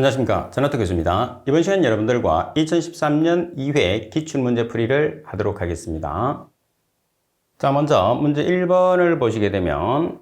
안녕하십니까. 전학토 교수입니다. 이번 시간 여러분들과 2013년 2회 기출문제 풀이를 하도록 하겠습니다. 자, 먼저 문제 1번을 보시게 되면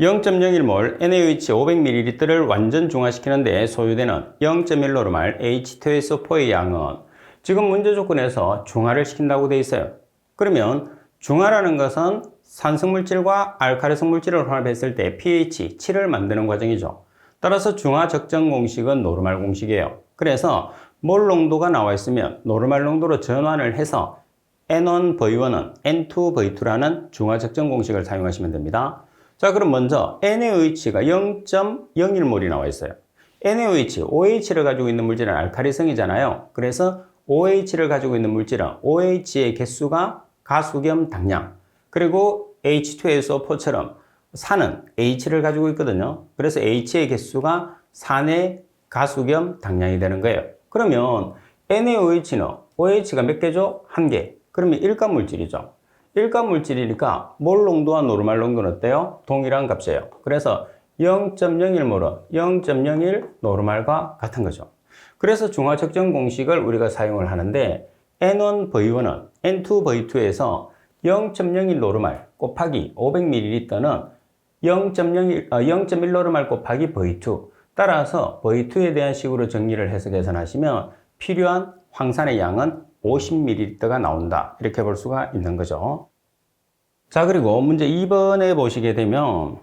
0.01몰 NaOH 500ml를 완전 중화시키는 데 소요되는 0.1노르말 H2SO4의 양은 지금 문제 조건에서 중화를 시킨다고 되어 있어요. 그러면 중화라는 것은 산성물질과 알칼리성 물질을 혼합했을 때 pH 7을 만드는 과정이죠. 따라서 중화 적정 공식은 노르말 공식이에요. 그래서 몰 농도가 나와 있으면 노르말 농도로 전환을 해서 N1V1은 N2V2라는 중화 적정 공식을 사용하시면 됩니다. 자, 그럼 먼저 NaOH가 0.01몰이 나와 있어요. NaOH, OH를 가지고 있는 물질은 알칼리성이잖아요. 그래서 OH를 가지고 있는 물질은 OH의 개수가 가수 겸 당량, 그리고 H2SO4처럼 산은 H를 가지고 있거든요. 그래서 H의 개수가 산의 가수 겸 당량이 되는 거예요. 그러면 NaOH는 OH가 몇 개죠? 한 개. 그러면 일감 물질이죠. 일감 물질이니까 몰 농도와 노르말 농도는 어때요? 동일한 값이에요. 그래서 0.01몰은 0.01 노르말과 같은 거죠. 그래서 중화 적정 공식을 우리가 사용을 하는데 N1V1은 N2V2에서 0.01 노르말 곱하기 500ml는 0.1 노르말 곱하기 V2. 따라서 V2에 대한 식으로 정리를 해서 계산하시면 필요한 황산의 양은 50ml가 나온다. 이렇게 볼 수가 있는 거죠. 자, 그리고 문제 2번에 보시게 되면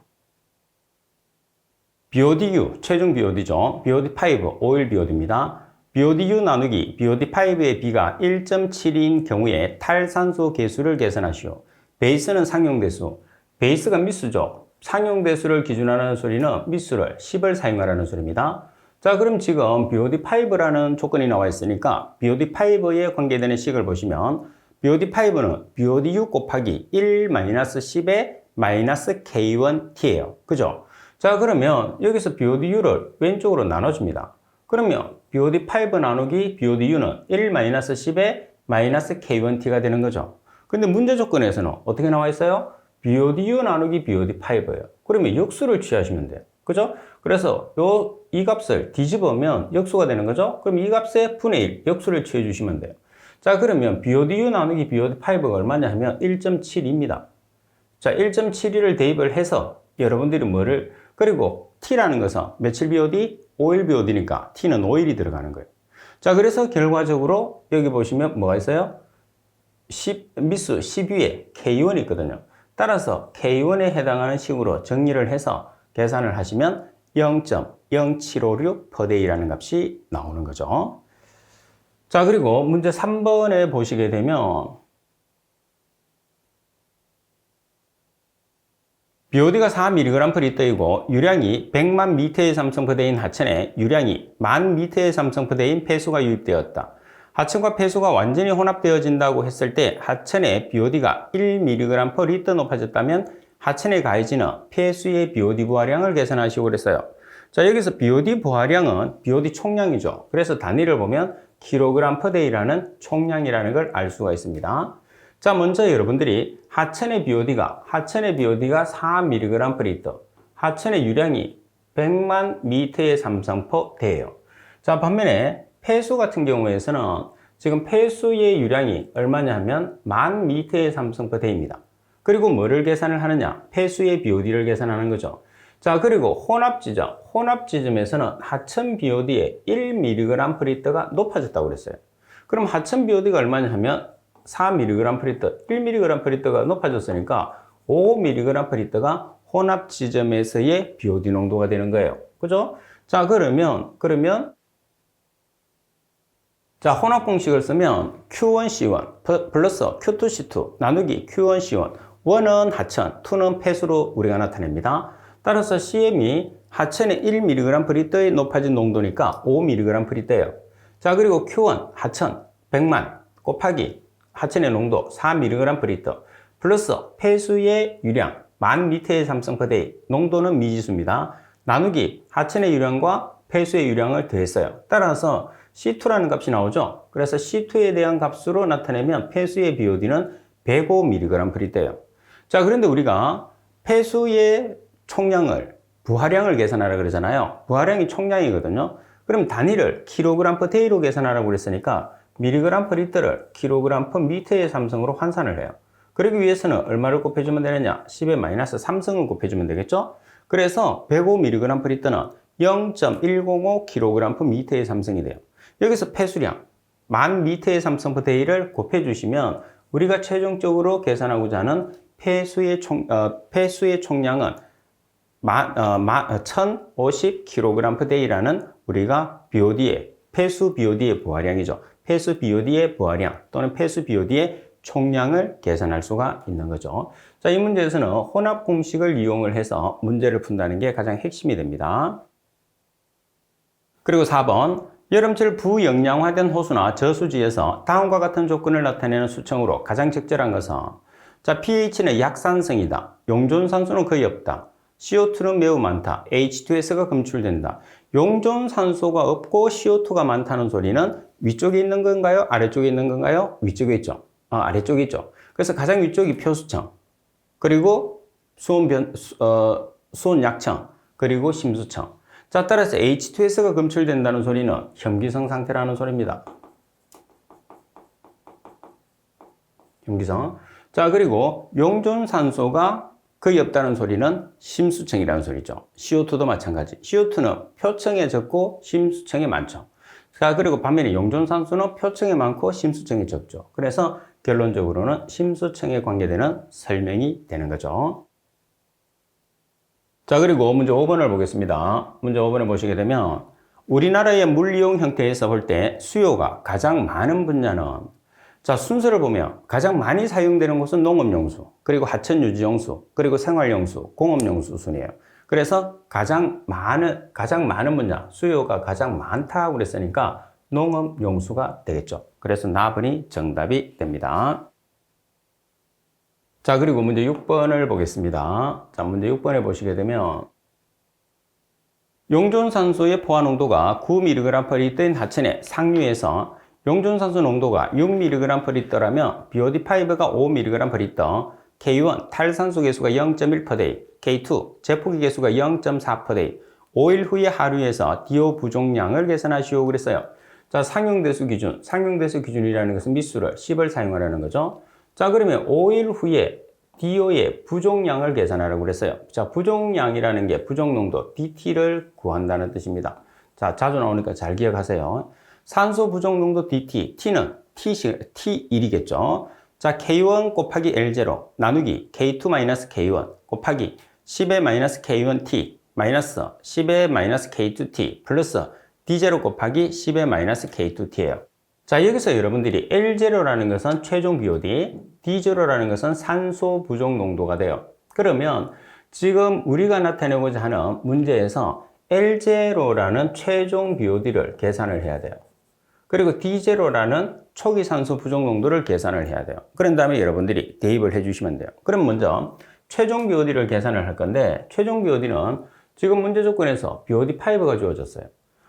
BODU, 최종 BOD죠. BOD5, 오일 BOD입니다. BODU 나누기 BOD5의 B가 1.7인 경우에 탈산소 계수를 계산하시오. 베이스는 상용대수. 베이스가 미수죠. 상용대수를 기준하는 소리는 미수를 10을 사용하라는 소리입니다. 자, 그럼 지금 BOD5라는 조건이 나와 있으니까 BOD5에 관계되는 식을 보시면 BOD5는 BODU 곱하기 1-10의 -K1T예요. 그죠? 자, 그러면 여기서 BODU를 왼쪽으로 나눠줍니다. 그러면 BOD5 나누기 BODU는 1-10의 -K1T가 되는 거죠. 근데 문제 조건에서는 어떻게 나와 있어요? BODU 나누기 BOD5예요. 그러면 역수를 취하시면 돼요. 그죠? 그래서 이 값을 뒤집으면 역수가 되는 거죠? 그럼 이 값의 분의 1, 역수를 취해 주시면 돼요. 자, 그러면 BODU 나누기 BOD5가 얼마냐 하면 1.7입니다. 자, 1.72를 대입을 해서 여러분들이 뭐를, 그리고 T라는 것은 며칠 BOD? 5일 BOD니까 T는 5일이 들어가는 거예요. 자, 그래서 결과적으로 여기 보시면 뭐가 있어요? 미수 10위에 K1이 있거든요. 따라서 K1에 해당하는 식으로 정리를 해서 계산을 하시면 0.0756 per day라는 값이 나오는 거죠. 자, 그리고 문제 3번에 보시게 되면 BOD가 4mg/L이고 유량이 100만 미터의 삼성포대인 하천에 유량이 10,000 미터의 삼성포대인 폐수가 유입되었다. 하천과 폐수가 완전히 혼합되어진다고 했을 때 하천의 BOD가 1mg/L 높아졌다면 하천에 가해지는 폐수의 BOD 부하량을 계산하시고 그랬어요. 자, 여기서 BOD 부하량은 BOD 총량이죠. 그래서 단위를 보면 kg/day라는 총량이라는 걸 알 수가 있습니다. 자, 먼저 여러분들이 하천의 BOD가 4mg/L, 하천의 유량이 100만 미터의 삼성포대예요. 자, 반면에 폐수 같은 경우에서는 지금 폐수의 유량이 얼마냐 하면 10,000 미터의 삼성포대입니다. 그리고 뭐를 계산을 하느냐? 폐수의 BOD를 계산하는 거죠. 자, 그리고 혼합지점. 혼합지점에서는 하천 BOD의 1mg/L가 높아졌다고 그랬어요. 그럼 하천 BOD가 얼마냐 하면 4mg/L, 1mg/L가 높아졌으니까 5mg/L가 혼합 지점에서의 BOD 농도가 되는 거예요. 그죠? 자, 그러면 자, 혼합 공식을 쓰면 Q1C1 플러스 Q2C2 나누기 Q1C1. 1은 하천, 2는 폐수로 우리가 나타냅니다. 따라서 CM이 하천의 1mg/L의 높아진 농도니까 5mg/L예요. 자, 그리고 Q1 하천 100만 곱하기 하천의 농도 4mg/L 플러스 폐수의 유량 10,000 미터의 삼성포대의 농도는 미지수입니다. 나누기 하천의 유량과 폐수의 유량을 더했어요. 따라서 C2라는 값이 나오죠. 그래서 C2에 대한 값으로 나타내면 폐수의 BOD는 105mg/L예요. 자, 그런데 우리가 폐수의 총량을 부하량을 계산하라 그러잖아요. 부하량이 총량이거든요. 그럼 단위를 kg/day로 계산하라고 그랬으니까 mg/L를 kg/m의 삼성으로 환산을 해요. 그러기 위해서는 얼마를 곱해주면 되느냐? 10의 마이너스 3승을 곱해주면 되겠죠? 그래서 105mg/L는 0.105kg/m의 삼성이 돼요. 여기서 폐수량, 1000m의 삼성/day를 곱해주시면 우리가 최종적으로 계산하고자 하는 폐수의 총량은 1050kg/day라는 우리가 BOD의 폐수 BOD의 부하량이죠. 폐수 BOD의 부하량 또는 폐수 BOD의 총량을 계산할 수가 있는 거죠. 자, 이 문제에서는 혼합 공식을 이용을 해서 문제를 푼다는 게 가장 핵심이 됩니다. 그리고 4번, 여름철 부영양화된 호수나 저수지에서 다음과 같은 조건을 나타내는 수청으로 가장 적절한 것은, 자, pH는 약산성이다. 용존산소는 거의 없다. CO2는 매우 많다. H2S가 검출된다. 용존산소가 없고 CO2가 많다는 소리는 위쪽에 있는 건가요? 아래쪽에 있는 건가요? 위쪽에 있죠. 아래쪽에 있죠. 그래서 가장 위쪽이 표수청, 그리고 수온약청, 그리고 심수청. 자, 따라서 H2S가 검출된다는 소리는 현기성 상태라는 소리입니다. 현기성. 자, 그리고 용존산소가 거의 없다는 소리는 심수청이라는 소리죠. CO2도 마찬가지. CO2는 표층에 적고 심수청에 많죠. 자, 그리고 반면에 용존산소는 표층에 많고 심수청에 적죠. 그래서 결론적으로는 심수청에 관계되는 설명이 되는 거죠. 자, 그리고 문제 5번을 보겠습니다. 문제 5번을 보시게 되면 우리나라의 물이용 형태에서 볼 때 수요가 가장 많은 분야는, 자, 순서를 보면 가장 많이 사용되는 곳은 농업용수, 그리고 하천유지용수, 그리고 생활용수, 공업용수 순이에요. 그래서 가장 많은 분야, 수요가 가장 많다고 그랬으니까 농업용수가 되겠죠. 그래서 나번이 정답이 됩니다. 자, 그리고 문제 6번을 보겠습니다. 자, 문제 6번에 보시게 되면 용존산소의 포화 농도가 9mg/L인 하천의 상류에서 용존산소 농도가 6mg/L라면 BOD5가 5mg/L, K1 탈산소 개수가 0.1/day, K2 제포기 개수가 0.4/day, 5일 후에 하루에서 DO 부족량을 계산하시오 그랬어요. 자, 상용대수 기준이라는 것은 미수를 10을 사용하라는 거죠. 자, 그러면 5일 후에 DO의 부족량을 계산하라고 그랬어요. 자, 부족량이라는 게 부족농도 DT를 구한다는 뜻입니다. 자, 자주 나오니까 잘 기억하세요. 산소 부족농도 DT, T는 T1이겠죠. 자, K1 곱하기 L0 나누기 K2-K1 곱하기 10의 K1T 마이너스 10의 K2T 플러스 D0 곱하기 10의 K2T예요. 자, 여기서 여러분들이 L0라는 것은 최종 BOD, D0라는 것은 산소 부족 농도가 돼요. 그러면 지금 우리가 나타내고자 하는 문제에서 L0라는 최종 BOD를 계산을 해야 돼요. 그리고 D0라는 초기 산소 부족 농도를 계산을 해야 돼요. 그런 다음에 여러분들이 대입을 해주시면 돼요. 그럼 먼저 최종 BOD를 계산을 할 건데, 최종 BOD는 지금 문제 조건에서 BOD5가 주어졌어요.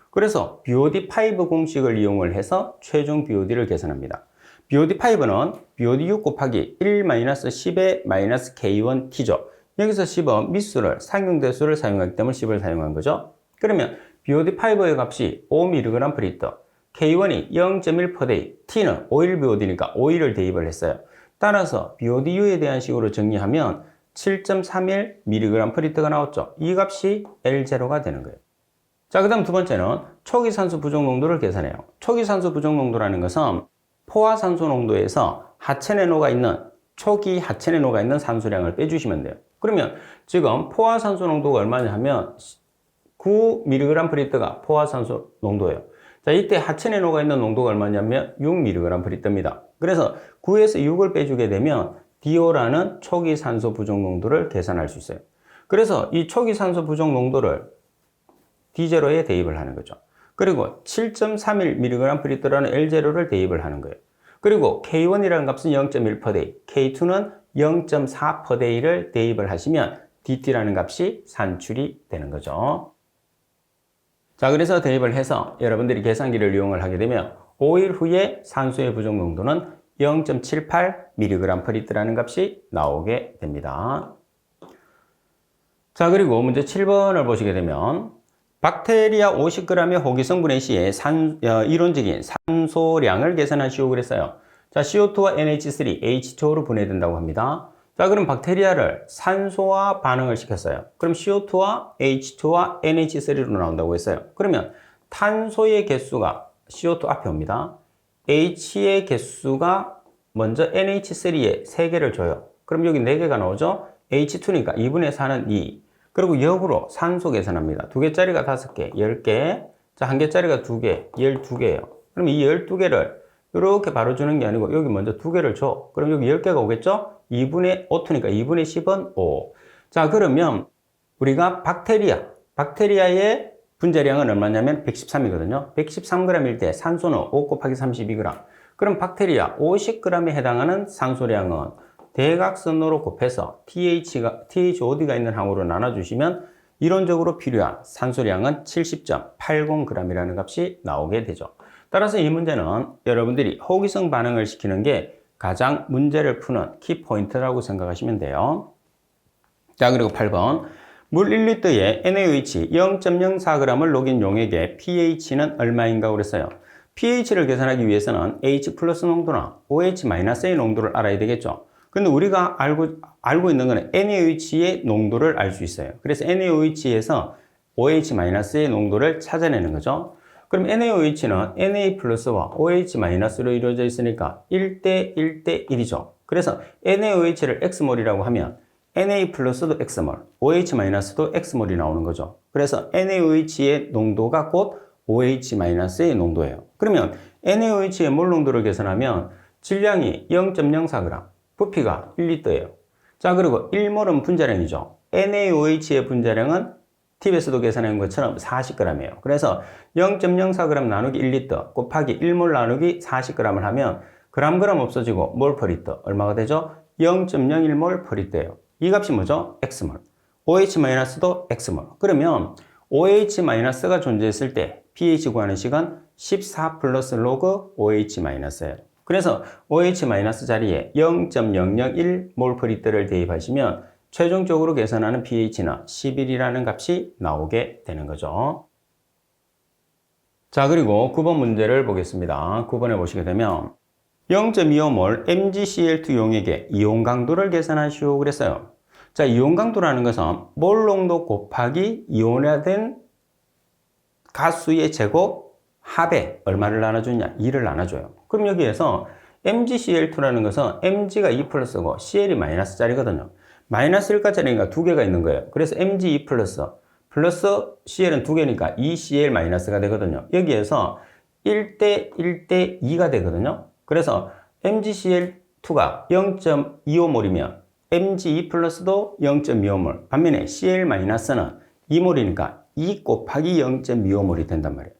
그래서 BOD5 공식을 이용을 해서 최종 BOD를 계산합니다. BOD5는 BOD6 곱하기 1-10의 K1T죠. 여기서 10은 미수를, 상용대수를 사용하기 때문에 10을 사용한 거죠. 그러면 BOD5의 값이 5mg/L, K1이 0.1/day, T는 5일 BOD니까 5일을 대입을 했어요. 따라서 BODU에 대한 식으로 정리하면 7.31mg/L가 나왔죠. 이 값이 L0가 되는 거예요. 자, 그 다음 두 번째는 초기 산소 부족 농도를 계산해요. 초기 산소 부족 농도라는 것은 포화 산소 농도에서 초기 하천에 녹아 있는 산소량을 빼주시면 돼요. 그러면 지금 포화 산소 농도가 얼마냐 하면 9mg/L가 포화 산소 농도예요. 자, 이때 하천에 녹아 있는 농도가 얼마냐면 6mg/L입니다. 그래서 9에서 6을 빼주게 되면 DO라는 초기 산소 부족 농도를 계산할 수 있어요. 그래서 이 초기 산소 부족 농도를 D0에 대입을 하는 거죠. 그리고 7.31mg/L라는 L0를 대입을 하는 거예요. 그리고 K1이라는 값은 0.1/day, K2는 0.4/day를 대입을 하시면 DT라는 값이 산출이 되는 거죠. 자, 그래서 대입을 해서 여러분들이 계산기를 이용을 하게 되면 5일 후에 산소의 부족 농도는 0.78mg/L라는 값이 나오게 됩니다. 자, 그리고 문제 7번을 보시게 되면 박테리아 50g의 호기성분해 시에 이론적인 산소량을 계산하시오 그랬어요. 자, CO2와 NH3, H2O로 분해된다고 합니다. 자, 그럼 박테리아를 산소와 반응을 시켰어요. 그럼 CO2와 H2와 NH3로 나온다고 했어요. 그러면 탄소의 개수가 CO2 앞에 옵니다. H의 개수가 먼저 NH3에 3개를 줘요. 그럼 여기 4개가 나오죠? H2니까 2분의 4는 2. 그리고 역으로 산소 계산합니다. 2개짜리가 5개, 10개. 자, 1개짜리가 2개, 12개예요. 그럼 이 12개를 이렇게 바로 주는 게 아니고 여기 먼저 2개를 줘. 그럼 여기 10개가 오겠죠? 2분의 5니까 2분의 10은 5. 자, 그러면 우리가 박테리아의 분자량은 얼마냐면 113이거든요. 113g일 때 산소는 5 곱하기 32g. 그럼 박테리아 50g에 해당하는 산소량은 대각선으로 곱해서 THOD가 있는 항으로 나눠주시면 이론적으로 필요한 산소량은 70.80g이라는 값이 나오게 되죠. 따라서 이 문제는 여러분들이 호기성 반응을 시키는 게 가장 문제를 푸는 키포인트라고 생각하시면 돼요. 자, 그리고 8번. 물 1리터에 NaOH 0.04g을 녹인 용액의 pH는 얼마인가 그랬어요. pH를 계산하기 위해서는 H 플러스 농도나 OH-의 농도를 알아야 되겠죠. 근데 우리가 알고 있는 거는 NaOH의 농도를 알 수 있어요. 그래서 NaOH에서 OH-의 농도를 찾아내는 거죠. 그럼 NaOH는 Na 플러스와 OH-로 이루어져 있으니까 1대 1대 1이죠. 그래서 NaOH를 X몰이라고 하면 Na 플러스도 X몰, OH-도 X몰이 나오는 거죠. 그래서 NaOH의 농도가 곧 OH-의 농도예요. 그러면 NaOH의 몰 농도를 계산하면 질량이 0.04g, 부피가 1리터예요. 자, 그리고 1몰은 분자량이죠. NaOH의 분자량은 팁에서도 계산한 것처럼 40g이에요. 그래서 0.04g 나누기 1리터 곱하기 1몰 나누기 40g을 하면 그램 없어지고 몰 퍼 리터 얼마가 되죠? 0.01몰 퍼 리터예요. 이 값이 뭐죠? X몰. OH-도 X몰. 그러면 OH-가 존재했을 때 pH 구하는 시간 14 플러스 로그 OH-예요. 그래서 OH- 자리에 0.001몰 퍼 리터를 대입하시면 최종적으로 계산하는 pH는 11이라는 값이 나오게 되는 거죠. 자, 그리고 9번 문제를 보겠습니다. 9번에 보시게 되면 0.25몰 MgCl2 용액의 이온 강도를 계산하시오 그랬어요. 자, 이온 강도라는 것은 몰 농도 곱하기 이온화된 가수의 제곱 합에 얼마를 나눠주냐? 2를 나눠줘요. 그럼 여기에서 MgCl2라는 것은 Mg가 2 플러스고 Cl이 마이너스짜리거든요. 마이너스 1가짜리니까 2개가 있는 거예요. 그래서 Mg2 플러스 Cl은 2개니까 2Cl 마이너스가 되거든요. 여기에서 1대 1대 2가 되거든요. 그래서 MgCl2가 0.25몰이면 Mg2 플러스도 0.25몰, 반면에 Cl 마이너스는 2몰이니까 2 곱하기 0.25몰이 된단 말이에요.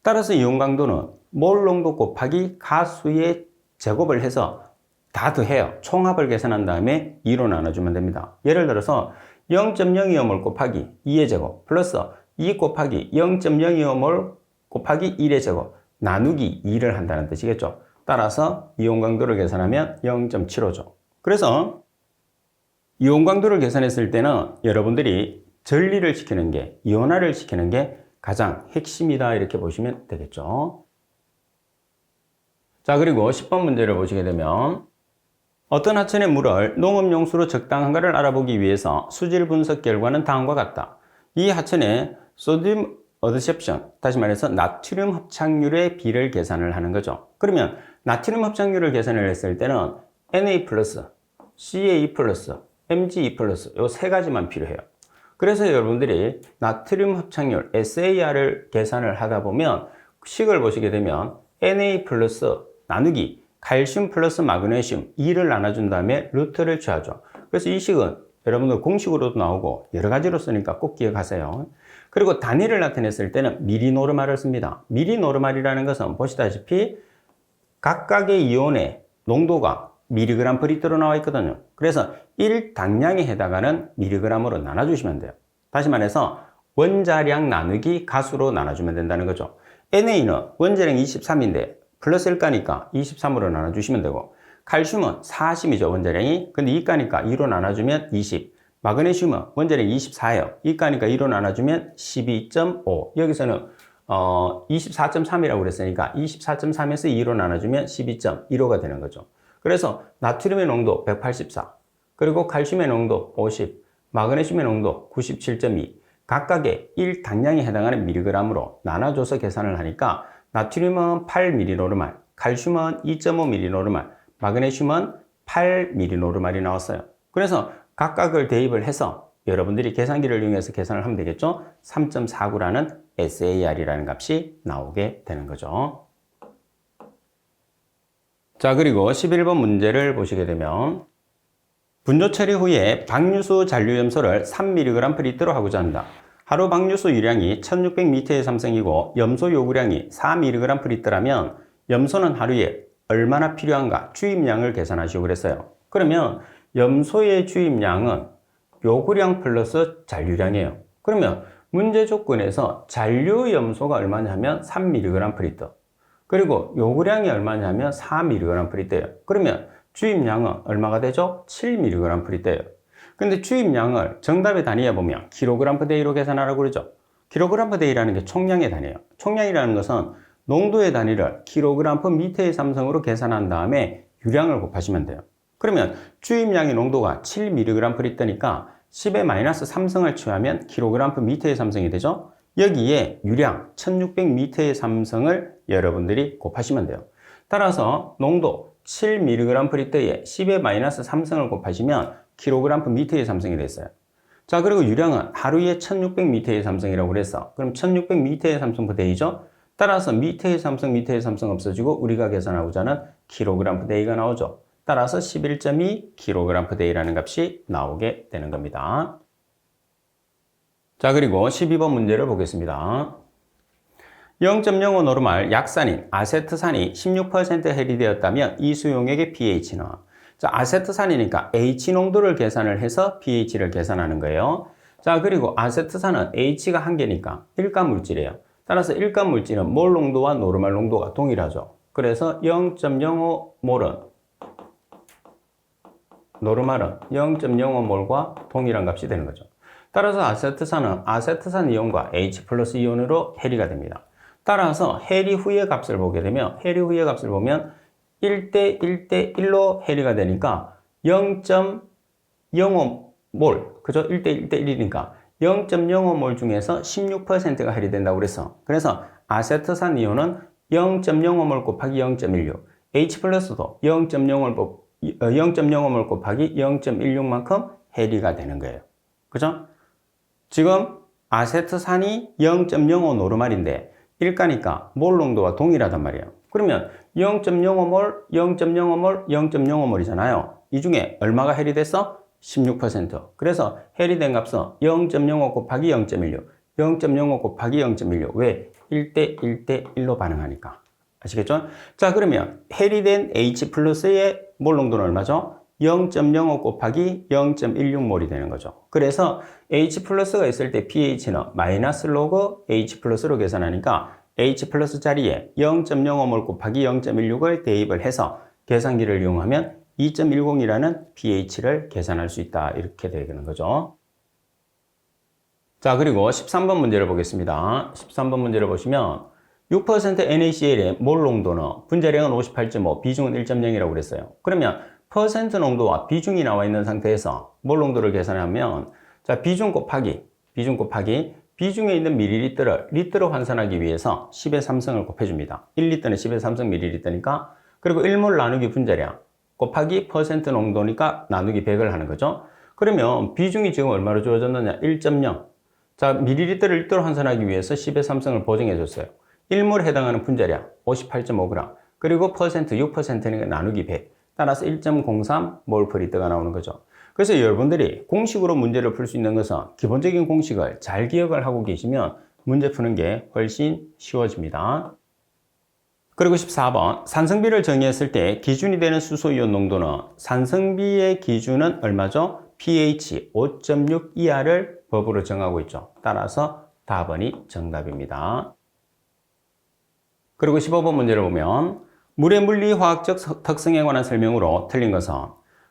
따라서 이온 강도는 몰 농도 곱하기 가수의 제곱을 해서 다 더해요. 총합을 계산한 다음에 2로 나눠주면 됩니다. 예를 들어서 0.025몰 곱하기 2의 제곱 플러스 2 곱하기 0.025몰 곱하기 1의 제곱 나누기 2를 한다는 뜻이겠죠. 따라서 이온 강도를 계산하면 0.75죠. 그래서 이온 강도를 계산했을 때는 여러분들이 전리를 시키는 게, 이온화를 시키는 게 가장 핵심이다 이렇게 보시면 되겠죠. 자, 그리고 10번 문제를 보시게 되면 어떤 하천의 물을 농업용수로 적당한가를 알아보기 위해서 수질 분석 결과는 다음과 같다. 이 하천의 소듐 어드셉션, 다시 말해서 나트륨 흡착률의 비를 계산을 하는 거죠. 그러면 나트륨 흡착률을 계산을 했을 때는 Na+, Ca+, Mg2+, 이 세 가지만 필요해요. 그래서 여러분들이 나트륨 흡착률 SAR을 계산을 하다 보면 식을 보시게 되면 Na 플러스 나누기 칼슘 플러스 마그네슘 2를 나눠준 다음에 루트를 취하죠. 그래서 이 식은 여러분들 공식으로도 나오고 여러 가지로 쓰니까 꼭 기억하세요. 그리고 단위를 나타냈을 때는 미리노르말을 씁니다. 미리노르말이라는 것은 보시다시피 각각의 이온의 농도가 미리그램 퍼 리터로 나와 있거든요. 그래서 1당량에 해당하는 미리그램으로 나눠주시면 돼요. 다시 말해서 원자량 나누기 가수로 나눠주면 된다는 거죠. NA는 원자량 23인데 플러스 1가니까 23으로 나눠주시면 되고 칼슘은 40이죠 원자량이. 근데 2가니까 2로 나눠주면 20, 마그네슘은 원자력 24예요. 이가니까 2로 나눠주면 12.5. 여기서는 24.3이라고 그랬으니까 24.3에서 2로 나눠주면 12.15가 되는 거죠. 그래서 나트륨의 농도 184, 그리고 칼슘의 농도 50, 마그네슘의 농도 97.2, 각각의 1당량에 해당하는 밀리그램으로 나눠줘서 계산을 하니까 나트륨은 8mg노르말, 칼슘은 2.5mg노르말, 마그네슘은 8mg노르말이 나왔어요. 그래서 각각을 대입을 해서 여러분들이 계산기를 이용해서 계산을 하면 되겠죠? 3.49라는 SAR이라는 값이 나오게 되는 거죠. 자, 그리고 11번 문제를 보시게 되면 분조 처리 후에 박류수 잔류염소를 3mg/L로 하고자 한다. 하루 박류수 유량이 1600m의 삼성이고 염소 요구량이 4mg/L라면 염소는 하루에 얼마나 필요한가 주입량을 계산하시오 그랬어요. 그러면 염소의 주입량은 요구량 플러스 잔류량이에요. 그러면 문제 조건에서 잔류 염소가 얼마냐면 3mg/L, 그리고 요구량이 얼마냐면 4mg/L예요. 그러면 주입량은 얼마가 되죠? 7mg/L예요. 근데 주입량을 정답의 단위에 보면 kg/day로 계산하라고 그러죠. kg/day라는 게 총량의 단위예요. 총량이라는 것은 농도의 단위를 kg/m의 삼성으로 계산한 다음에 유량을 곱하시면 돼요. 그러면 주입량의 농도가 7mg/L니까 10의 마이너스 3성을 취하면 kg/m의 삼성이 되죠. 여기에 유량 1600m의 삼성을 여러분들이 곱하시면 돼요. 따라서 농도 7mg/L에 10의 마이너스 3성을 곱하시면 kg/m의 삼성이 됐어요. 자, 그리고 유량은 하루에 1600m의 삼성이라고 그랬어. 그럼 1600m의 삼성 데이죠. 따라서 m의 삼성 없어지고 우리가 계산하고자 하는 kg/day가 나오죠. 따라서 11.2 kg/day라는 값이 나오게 되는 겁니다. 자, 그리고 12번 문제를 보겠습니다. 0.05 노르말 약산인 아세트산이 16% 해리되었다면 이 수용액의 pH는? 자, 아세트산이니까 H 농도를 계산을 해서 pH를 계산하는 거예요. 자, 그리고 아세트산은 H가 1개니까 일가물질이에요. 따라서 일가물질은 몰 농도와 노르말 농도가 동일하죠. 그래서 0.05몰은 노르말은 0.05몰과 동일한 값이 되는 거죠. 따라서 아세트산은 아세트산 이온과 H 플러스 이온으로 해리가 됩니다. 따라서 해리 후의 값을 보게 되면 해리 후의 값을 보면 1대 1대 1로 해리가 되니까 0.05몰, 그죠? 1대 1대 1이니까 0.05몰 중에서 16%가 해리된다고 그랬어. 그래서 아세트산 이온은 0.05몰 곱하기 0.16, H 플러스도 0.05몰 곱하기 0.16만큼 해리가 되는 거예요. 그죠? 지금 아세트산이 0.05 노르말인데 일가니까 몰 농도와 동일하단 말이에요. 그러면 0.05몰, 0.05몰, 0.05몰이잖아요. 이 중에 얼마가 해리됐어? 16%. 그래서 해리된 값은 0.05 곱하기 0.16, 0.05 곱하기 0.16. 왜? 1대 1대 1로 반응하니까. 아시겠죠? 자, 그러면 해리된 H 플러스의 몰 농도는 얼마죠? 0.05 곱하기 0.16몰이 되는 거죠. 그래서 H 플러스가 있을 때 pH는 마이너스 로그 H 플러스로 계산하니까 H 플러스 자리에 0.05몰 곱하기 0.16을 대입을 해서 계산기를 이용하면 2.10이라는 pH를 계산할 수 있다. 이렇게 되는 거죠. 자, 그리고 13번 문제를 보겠습니다. 13번 문제를 보시면 6% NaCl의 몰 농도는 분자량은 58.5, 비중은 1.0이라고 그랬어요. 그러면 퍼센트 농도와 비중이 나와 있는 상태에서 몰 농도를 계산하면 자, 비중에 있는 밀리리터를 리터로 환산하기 위해서 10의 3성을 곱해줍니다. 1리터는 10의 3성 밀리리터니까, 그리고 1몰 나누기 분자량 곱하기 퍼센트 농도니까 나누기 100을 하는 거죠. 그러면 비중이 지금 얼마로 주어졌느냐? 1.0. 자, 밀리리터를 리터로 환산하기 위해서 10의 3성을 보정해 줬어요. 1몰에 해당하는 분자량 58.5g, 그리고 퍼센트 6%니까 나누기 100. 따라서 1.03몰/리터가 나오는 거죠. 그래서 여러분들이 공식으로 문제를 풀 수 있는 것은 기본적인 공식을 잘 기억을 하고 계시면 문제 푸는 게 훨씬 쉬워집니다. 그리고 14번, 산성비를 정의했을 때 기준이 되는 수소이온 농도는, 산성비의 기준은 얼마죠? pH 5.6 이하를 법으로 정하고 있죠. 따라서 답번이 정답입니다. 그리고 15번 문제를 보면 물의 물리화학적 특성에 관한 설명으로 틀린 것은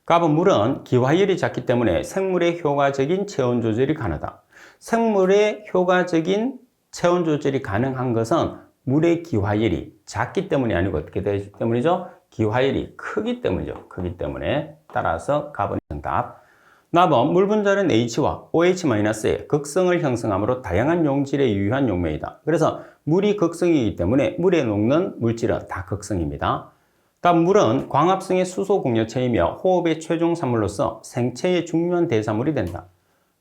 갑은 물은 기화율이 작기 때문에 생물의 효과적인 체온 조절이 가능하다. 생물의 효과적인 체온 조절이 가능한 것은 물의 기화율이 작기 때문이 아니고 어떻게 되기 때문이죠? 기화율이 크기 때문이죠. 크기 때문에. 따라서 갑은 정답. 납은 물 분자는 H와 OH-의 극성을 형성하므로 다양한 용질에 유효한 용매이다. 그래서 물이 극성이기 때문에 물에 녹는 물질은 다 극성입니다. 다음 물은 광합성의 수소 공유체이며 호흡의 최종 산물로서 생체의 중요한 대사물이 된다.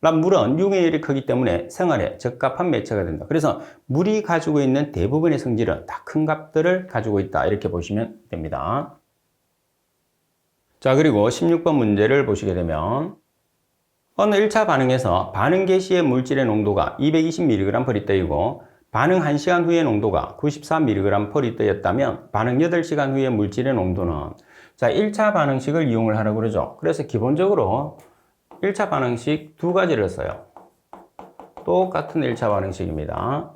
물은 융해율이 크기 때문에 생활에 적합한 매체가 된다. 그래서 물이 가지고 있는 대부분의 성질은 다 큰 값들을 가지고 있다. 이렇게 보시면 됩니다. 자, 그리고 16번 문제를 보시게 되면 어느 1차 반응에서 반응 개시의 물질의 농도가 220mg/L이고 반응 1시간 후의 농도가 94mg/L였다면 반응 8시간 후의 물질의 농도는 자, 1차 반응식을 이용을 하라고 그러죠. 그래서 기본적으로 1차 반응식 두 가지를 써요. 똑같은 1차 반응식입니다.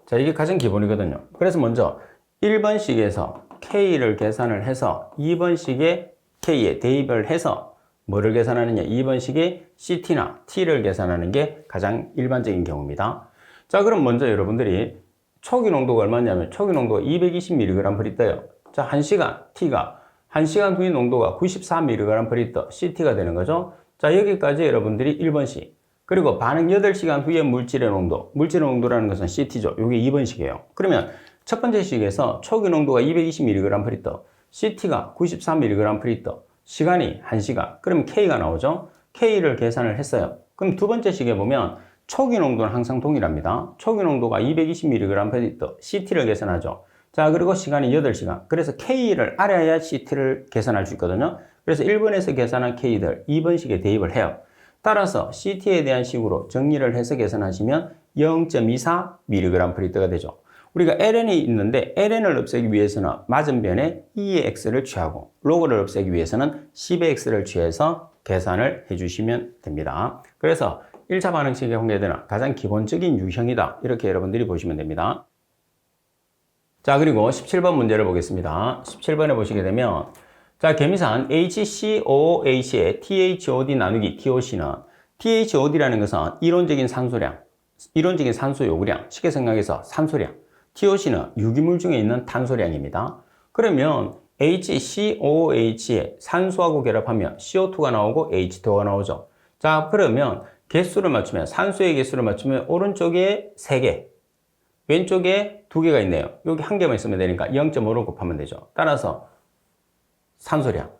자, 이게 가장 기본이거든요. 그래서 먼저 1번식에서 K를 계산을 해서 2번식에 K에 대입을 해서 뭐를 계산하느냐? 2번식에 CT나 T를 계산하는 게 가장 일반적인 경우입니다. 자, 그럼 먼저 여러분들이 초기 농도가 얼마냐면 초기 농도가 220mg/L예요. 자, 1시간 T가 1시간 후의 농도가 94mg/L CT가 되는 거죠. 자, 여기까지 여러분들이 1번식. 그리고 반응 8시간 후의 물질의 농도. 물질의 농도라는 것은 CT죠. 이게 2번식이에요. 그러면 첫 번째 식에서 초기 농도가 220mg/L, CT가 94mg/L, 시간이 1시간. 그럼 K가 나오죠. K를 계산을 했어요. 그럼 두 번째 식에 보면 초기 농도는 항상 동일합니다. 초기 농도가 220mg/L, CT를 계산하죠. 자, 그리고 시간이 8시간. 그래서 K를 알아야 CT를 계산할 수 있거든요. 그래서 1번에서 계산한 K들 2번식에 대입을 해요. 따라서 CT에 대한 식으로 정리를 해서 계산하시면 0.24mg/L가 되죠. 우리가 ln이 있는데 ln을 없애기 위해서는 맞은변에 2의 x를 취하고 로그를 없애기 위해서는 10의 x를 취해서 계산을 해주시면 됩니다. 그래서 1차 반응식에 공개되는 가장 기본적인 유형이다. 이렇게 여러분들이 보시면 됩니다. 자, 그리고 17번 문제를 보겠습니다. 17번에 보시게 되면 자, 개미산 HCOOH의 THOD 나누기 TOC는 THOD라는 것은 이론적인 산소량, 이론적인 산소 요구량, 쉽게 생각해서 산소량. TOC는 유기물 중에 있는 탄소량입니다. 그러면 HCOOH에 산소하고 결합하면 CO2가 나오고 H2O가 나오죠. 자, 그러면 개수를 맞추면 산소의 개수를 맞추면 오른쪽에 3개, 왼쪽에 2개가 있네요. 여기 1개만 있으면 되니까 0.5로 곱하면 되죠. 따라서 산소량,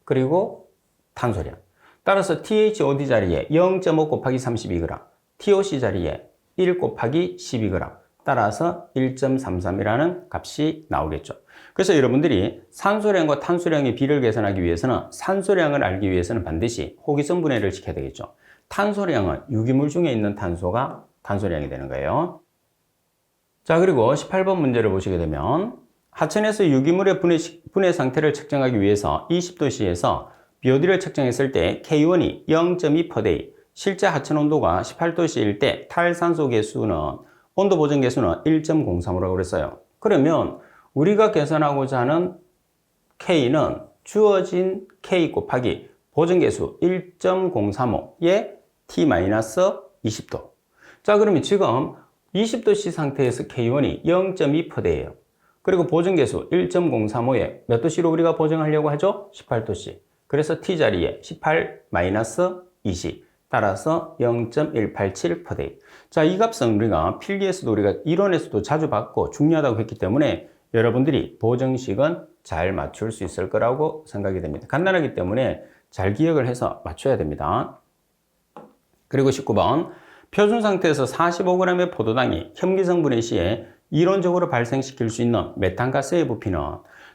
그리고 탄소량. 따라서 THOD 자리에 0.5 곱하기 32g, TOC 자리에 1 곱하기 12g, 따라서 1.33이라는 값이 나오겠죠. 그래서 여러분들이 산소량과 탄소량의 비를 계산하기 위해서는 산소량을 알기 위해서는 반드시 호기성 분해를 시켜야 되겠죠. 탄소량은 유기물 중에 있는 탄소가 탄소량이 되는 거예요. 자, 그리고 18번 문제를 보시게 되면 하천에서 유기물의 분해 상태를 측정하기 위해서 20도씨에서 BOD를 측정했을 때 K1이 0.2/day, 실제 하천 온도가 18도씨일 때 탈산소 개수는 온도 보정 개수는 1.03이라고 그랬어요. 그러면 우리가 계산하고자 하는 K는 주어진 K 곱하기 보정 개수 1.035에 T-20도. 자, 그러면 지금 20도씨 상태에서 K1이 0.2%예요. 그리고 보정 개수 1.035에 몇 도씨로 우리가 보정하려고 하죠? 18도씨. 그래서 T 자리에 18-20. 따라서 0.187%. 자, 이 값은 우리가 필기에서도 우리가 이론에서도 자주 받고 중요하다고 했기 때문에 여러분들이 보정식은 잘 맞출 수 있을 거라고 생각이 됩니다. 간단하기 때문에 잘 기억을 해서 맞춰야 됩니다. 그리고 19번. 표준 상태에서 45g의 포도당이 혐기성 분해 시에 이론적으로 발생시킬 수 있는 메탄가스의 부피는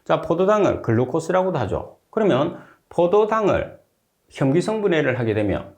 자, 포도당을 글루코스라고도 하죠. 그러면 포도당을 혐기성 분해를 하게 되면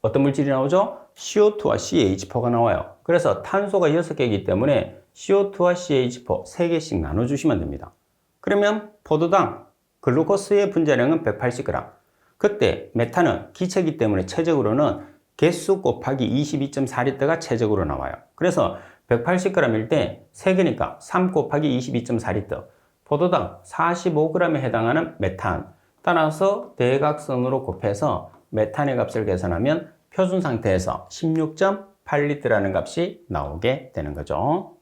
어떤 물질이 나오죠? CO2와 CH4가 나와요. 그래서 탄소가 6개이기 때문에 CO2와 CH4 3개씩 나눠주시면 됩니다. 그러면 포도당, 글루코스의 분자량은 180g. 그때 메탄은 기체이기 때문에 최적으로는 개수 곱하기 22.4리터가 최적으로 나와요. 그래서 180g일 때 3개니까 3 곱하기 22.4리터. 포도당 45g에 해당하는 메탄. 따라서 대각선으로 곱해서 메탄의 값을 계산하면 표준 상태에서 16.8리터라는 값이 나오게 되는 거죠.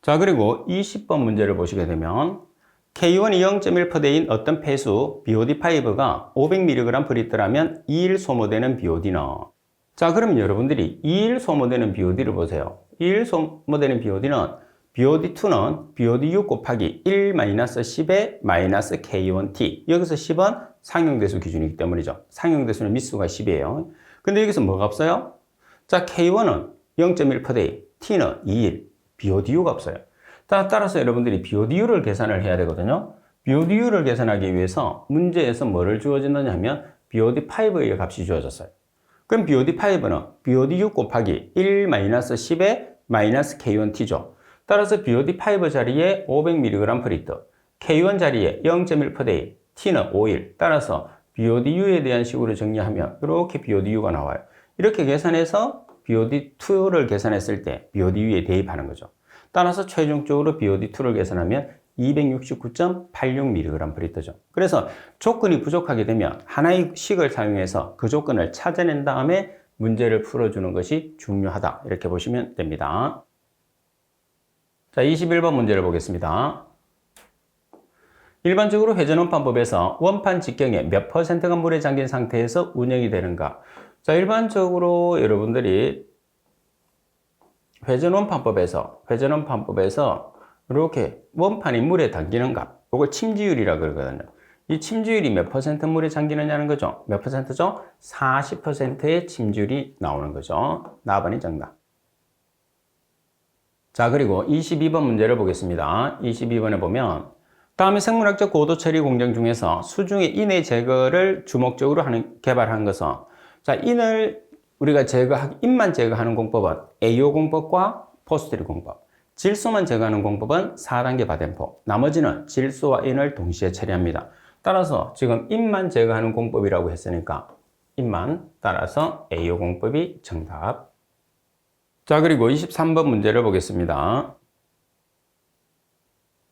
자, 그리고 20번 문제를 보시게 되면 K1이 0.1%대인 어떤 폐수 BOD5가 500mg/L라면 2일 소모되는 BOD는, 자, 그럼 여러분들이 2일 소모되는 BOD를 보세요. 2일 소모되는 BOD는 BOD2는 BOD6 곱하기 1-10의 -K1T. 여기서 10은 상용대수 기준이기 때문이죠. 상용대수는 미수가 10이에요. 근데 여기서 뭐가 없어요? 자, K1은 0.1%대, T는 2일, BODU가 없어요. 따라서 여러분들이 BODU를 계산을 해야 되거든요. BODU를 계산하기 위해서 문제에서 뭐를 주어졌느냐 하면 BOD5의 값이 주어졌어요. 그럼 BOD5는 BOD6 곱하기 1-10의 -K1T죠. 따라서 BOD5 자리에 500mg/L, K1 자리에 0.1%대, T는 5일. 따라서 BODU에 대한 식으로 정리하면 이렇게 BODU가 나와요. 이렇게 계산해서 BOD2를 계산했을 때 BODU에 대입하는 거죠. 따라서 최종적으로 BOD2를 계산하면 269.86mg/L죠. 그래서 조건이 부족하게 되면 하나의 식을 사용해서 그 조건을 찾아낸 다음에 문제를 풀어주는 것이 중요하다. 이렇게 보시면 됩니다. 자, 21번 문제를 보겠습니다. 일반적으로 회전원판법에서 원판 직경의 몇 %가 물에 잠긴 상태에서 운영이 되는가? 자, 일반적으로 여러분들이 회전원판법에서 이렇게 원판이 물에 담기는 값, 이걸 침지율이라고 그러거든요. 이 침지율이 몇 % 물에 잠기느냐는 거죠. 몇 %죠? 40%의 침지율이 나오는 거죠. 4번이 정답. 자, 그리고 22번 문제를 보겠습니다. 22번에 보면 다음에 생물학적 고도 처리 공정 중에서 수중의 인의 제거를 주목적으로 개발한 것은, 자, 우리가 인만 제거하는 공법은 AO 공법과 포스트리 공법, 질소만 제거하는 공법은 4단계 바덴포, 나머지는 질소와 인을 동시에 처리합니다. 따라서 지금 인만 제거하는 공법이라고 했으니까 인만, 따라서 AO 공법이 정답. 자, 그리고 23번 문제를 보겠습니다.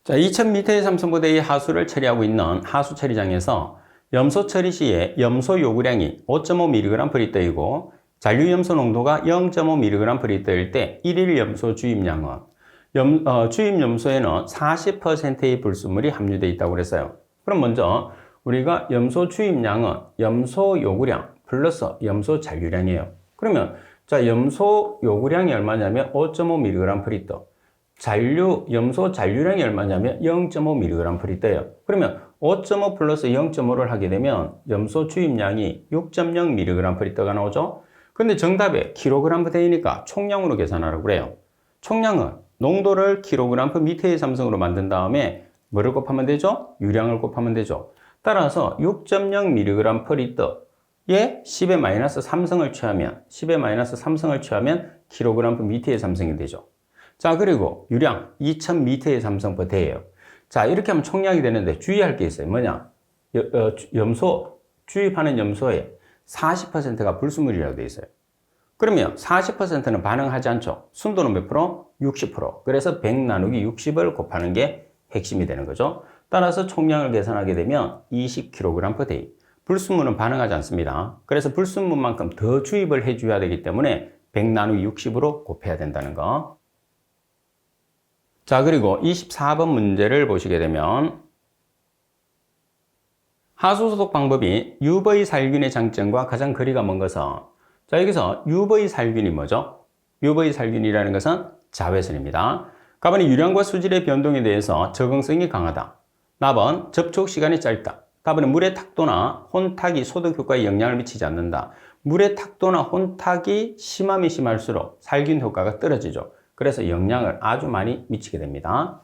자, 2000m의 삼성부대의 하수를 처리하고 있는 하수 처리장에서 염소 처리 시에 염소 요구량이 5.5mg/L이고 잔류 염소 농도가 0.5mg/L일 때 1일 염소 주입량은, 주입 염소에는 40%의 불순물이 함유되어 있다고 그랬어요. 그럼 먼저 우리가 염소 주입량은 염소 요구량 플러스 염소 잔류량이에요. 그러면 자, 염소 요구량이 얼마냐면 5.5mg/L, 염소 잔류량이 얼마냐면 0.5mg/L예요. 그러면 5.5 플러스 0.5를 하게 되면 염소 주입량이 6.0mg/L가 나오죠. 근데 정답에 kg/d니까 총량으로 계산하라고 그래요. 총량은 농도를 kg/m의 삼성으로 만든 다음에 뭐를 곱하면 되죠? 유량을 곱하면 되죠. 따라서 6.0mg/L에 10의 -3성을 취하면 kg/m의 삼성이 되죠. 자, 그리고 유량 2000m의 삼성포대예요. 자, 이렇게 하면 총량이 되는데 주의할 게 있어요. 뭐냐? 주입하는 염소의 40%가 불순물이라고 되어 있어요. 그러면 40%는 반응하지 않죠. 순도는 몇 프로? 60%. 그래서 100 나누기 60을 곱하는 게 핵심이 되는 거죠. 따라서 총량을 계산하게 되면 20kg/day. 불순물은 반응하지 않습니다. 그래서 불순물만큼 더 주입을 해줘야 되기 때문에 100 나누기 60으로 곱해야 된다는 거. 자, 그리고 24번 문제를 보시게 되면 하수소독 방법이 UV 살균의 장점과 가장 거리가 먼 것은, 자, 여기서 UV 살균이 뭐죠? UV 살균이라는 것은 자외선입니다. 가번이 유량과 수질의 변동에 대해서 적응성이 강하다. 나번 접촉 시간이 짧다. 답은 물의 탁도나 혼탁이 소독 효과에 영향을 미치지 않는다. 물의 탁도나 혼탁이 심하면 심할수록 살균 효과가 떨어지죠. 그래서 영향을 아주 많이 미치게 됩니다.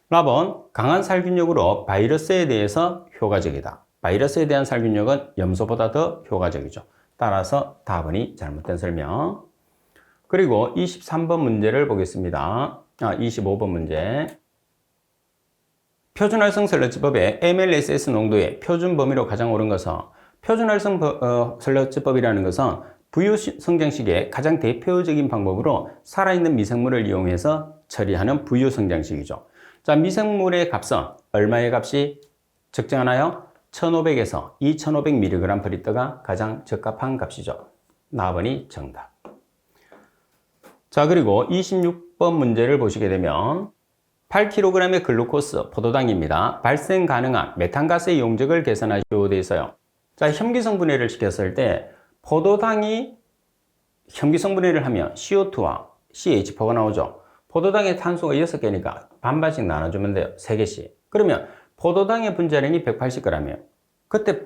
라번 강한 살균력으로 바이러스에 대해서 효과적이다. 바이러스에 대한 살균력은 염소보다 더 효과적이죠. 따라서 답은이 잘못된 설명. 그리고 23번 문제를 보겠습니다. 25번 문제. 표준활성 설러지법의 MLSS 농도의 표준 범위로 가장 옳은 것은, 표준활성 설러지법이라는 것은 부유 성장식의 가장 대표적인 방법으로 살아있는 미생물을 이용해서 처리하는 부유 성장식이죠. 자, 미생물의 값은 얼마의 값이 적정하나요? 1500에서 2500mg/L가 가장 적합한 값이죠. 4번이 정답. 자, 그리고 26번 문제를 보시게 되면 8kg의 글루코스 포도당입니다. 발생 가능한 메탄가스의 용적을 계산하시오 되어 있어요. 자, 혐기성분해를 시켰을 때 포도당이 혐기성분해를 하면 CO2와 CH4가 나오죠. 포도당의 탄소가 6개니까 반반씩 나눠주면 돼요. 3개씩. 그러면 포도당의 분자량이 180g이에요. 그때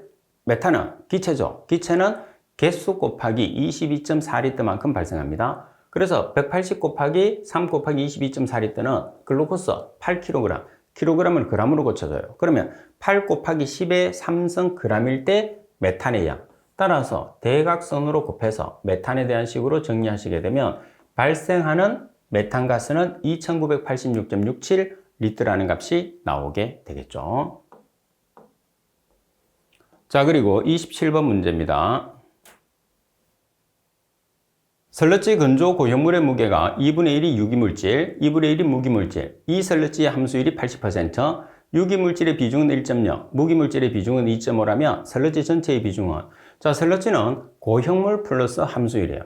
메탄은 기체죠. 기체는 개수 곱하기 22.4리터만큼 발생합니다. 그래서 180 곱하기 3 곱하기 22.4리터는 글루코스 8kg, kg을 g으로 고쳐줘요. 그러면 8 곱하기 10의 3성 g일 때 메탄의 양. 따라서 대각선으로 곱해서 메탄에 대한 식으로 정리하시게 되면 발생하는 메탄가스는 2986.67리터라는 값이 나오게 되겠죠. 자, 그리고 27번 문제입니다. 설러지 건조 고형물의 무게가 2분의 1이 유기물질, 2분의 1이 무기물질, 이 설러지의 함수율이 80%, 유기물질의 비중은 1.0, 무기물질의 비중은 2.5라면 설러지 전체의 비중은, 자, 설러지는 고형물 플러스 함수율이에요.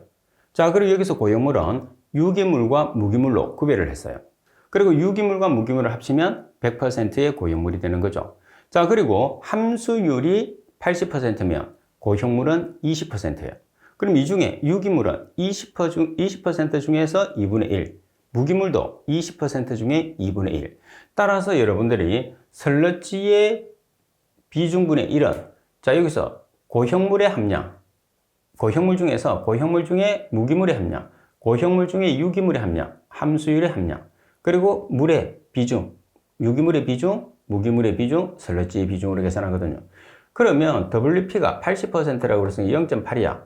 자, 그리고 여기서 고형물은 유기물과 무기물로 구별을 했어요. 그리고 유기물과 무기물을 합치면 100%의 고형물이 되는 거죠. 자, 그리고 함수율이 80%면 고형물은 20%예요. 그럼 이 중에 유기물은 20% 중에서 2분의 1, 무기물도 20% 중에 2분의 1. 따라서 여러분들이 설러지의 비중분의 1은, 자, 여기서 고형물의 함량, 고형물 중에서 고형물 중에 무기물의 함량, 고형물 중에 유기물의 함량, 함수율의 함량, 그리고 물의 비중, 유기물의 비중, 무기물의 비중, 설러지의 비중으로 계산하거든요. 그러면 WP가 80%라고 그랬으니 0.8이야.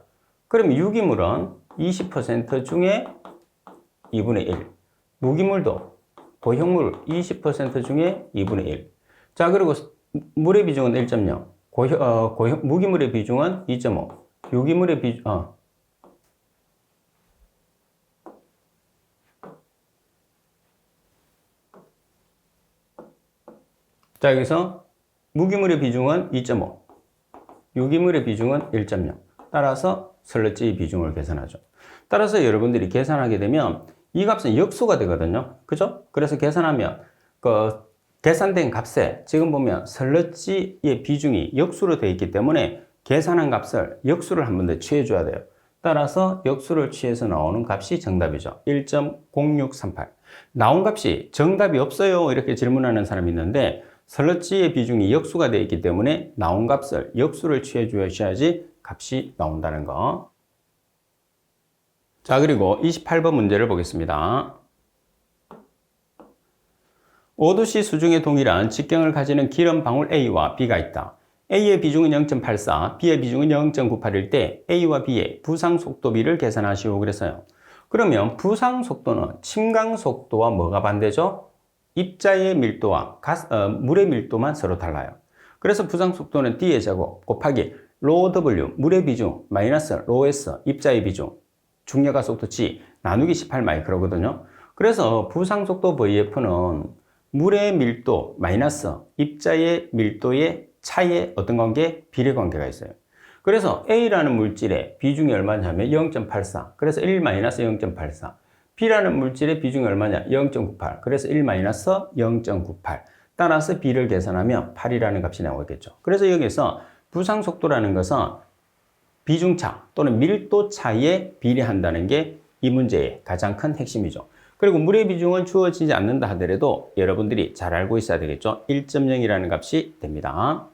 그럼 유기물은 20% 중에 2분의 1. 무기물도 고형물 20% 중에 2분의 1. 자, 그리고 물의 비중은 1.0. 무기물의 비중은 2.5. 유기물의 비중, 자, 여기서 무기물의 비중은 2.5. 유기물의 비중은 1.0. 따라서 설러지의 비중을 계산하죠. 따라서 여러분들이 계산하게 되면 이 값은 역수가 되거든요. 그죠? 그래서 계산하면 계산된 값에 지금 보면 설러지의 비중이 역수로 되어 있기 때문에 계산한 값을 역수를 한 번 더 취해 줘야 돼요. 따라서 역수를 취해서 나오는 값이 정답이죠. 1.0638. 나온 값이 정답이 없어요. 이렇게 질문하는 사람이 있는데 설러지의 비중이 역수가 되어 있기 때문에 나온 값을 역수를 취해 주셔야지 값이 나온다는 거. 자, 그리고 28번 문제를 보겠습니다. 5도씨 수중에 동일한 직경을 가지는 기름 방울 A와 B가 있다. A의 비중은 0.84, B의 비중은 0.98일 때 A와 B의 부상 속도비를 계산하시오 그랬어요. 그러면 부상 속도는 침강 속도와 뭐가 반대죠? 입자의 밀도와 물의 밀도만 서로 달라요. 그래서 부상 속도는 D의 제곱 곱하기 로 W, 물의 비중, 마이너스 로 S, 입자의 비중, 중력가 속도 G, 나누기 18마이크로거든요. 그래서 부상속도 VF는 물의 밀도, 마이너스 입자의 밀도의 차이에 어떤 관계? 비례 관계가 있어요. 그래서 A라는 물질의 비중이 얼마냐면 0.84. 그래서 1-0.84. B라는 물질의 비중이 얼마냐? 0.98. 그래서 1-0.98. 따라서 B를 계산하면 8이라는 값이 나오겠죠. 그래서 여기서 부상속도라는 것은 비중차 또는 밀도 차이에 비례한다는 게 이 문제의 가장 큰 핵심이죠. 그리고 물의 비중은 주어지지 않는다 하더라도 여러분들이 잘 알고 있어야 되겠죠. 1.0이라는 값이 됩니다.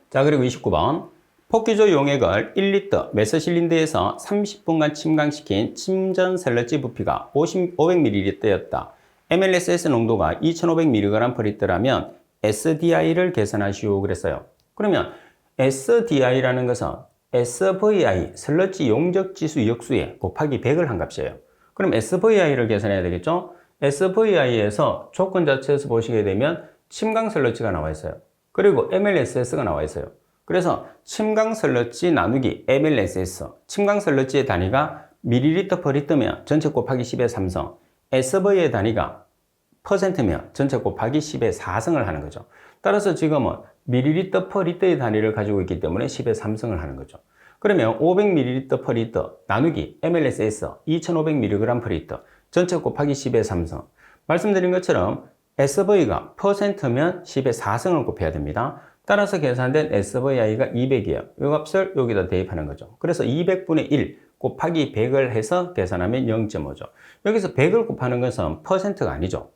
자, 그리고 29번. 폭기조 용액을 1리터 메서실린더에서 30분간 침강시킨 침전 셀러지 부피가 500ml였다. MLSS 농도가 2500mg/L라면 SDI를 계산하시오 그랬어요. 그러면 SDI라는 것은 SVI, 설러지 용적지수 역수에 곱하기 100을 한 값이에요. 그럼 SVI를 계산해야 되겠죠? SVI에서 조건 자체에서 보시게 되면 침강 설러지가 나와 있어요. 그리고 MLSS가 나와 있어요. 그래서 침강설러지 나누기 mLSS, 침강설러지의 단위가 ml per L면 전체 곱하기 10의 3성, SV의 단위가 퍼센트면 전체 곱하기 10의 4성을 하는 거죠. 따라서 지금은 ml per L의 단위를 가지고 있기 때문에 10의 3성을 하는 거죠. 그러면 500ml per L 나누기 mLSS 2500mg per L 전체 곱하기 10의 3성. 말씀드린 것처럼 SV가 퍼센트면 10의 4성을 곱해야 됩니다. 따라서 계산된 SVI가 200이에요. 이 값을 여기다 대입하는 거죠. 그래서 200분의 1 곱하기 100을 해서 계산하면 0.5죠. 여기서 100을 곱하는 것은 퍼센트가 아니죠.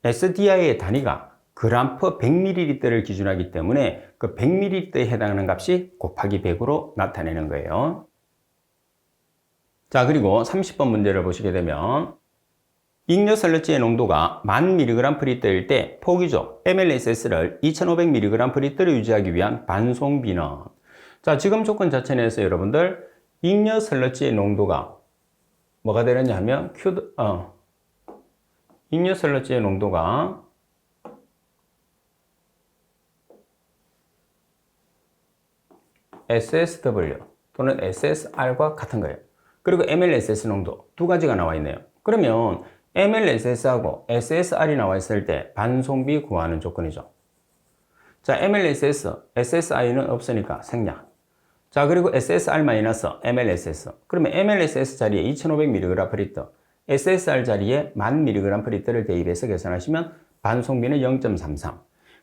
SDI의 단위가 그램 per 100ml를 기준하기 때문에 그 100ml에 해당하는 값이 곱하기 100으로 나타내는 거예요. 자, 그리고 30번 문제를 보시게 되면 익녀설러지의 농도가 1000mg per L일 때 포기죠. mLSS를 2500mg per L을 유지하기 위한 반송비는. 자, 지금 조건 자체 내에서 여러분들 익녀설러지의 농도가 뭐가 되느냐 하면 익녀설러지의 농도가 SSW 또는 SSR과 같은 거예요. 그리고 mLSS 농도 두 가지가 나와 있네요. 그러면 mLSS하고 SSR이 나와 있을 때 반송비 구하는 조건이죠. 자, mLSS, SSI는 없으니까 생략. 자, 그리고 SSR-mLSS. 그러면 mLSS 자리에 2500mg per L, SSR 자리에 1000mg per L를 대입해서 계산하시면 반송비는 0.33.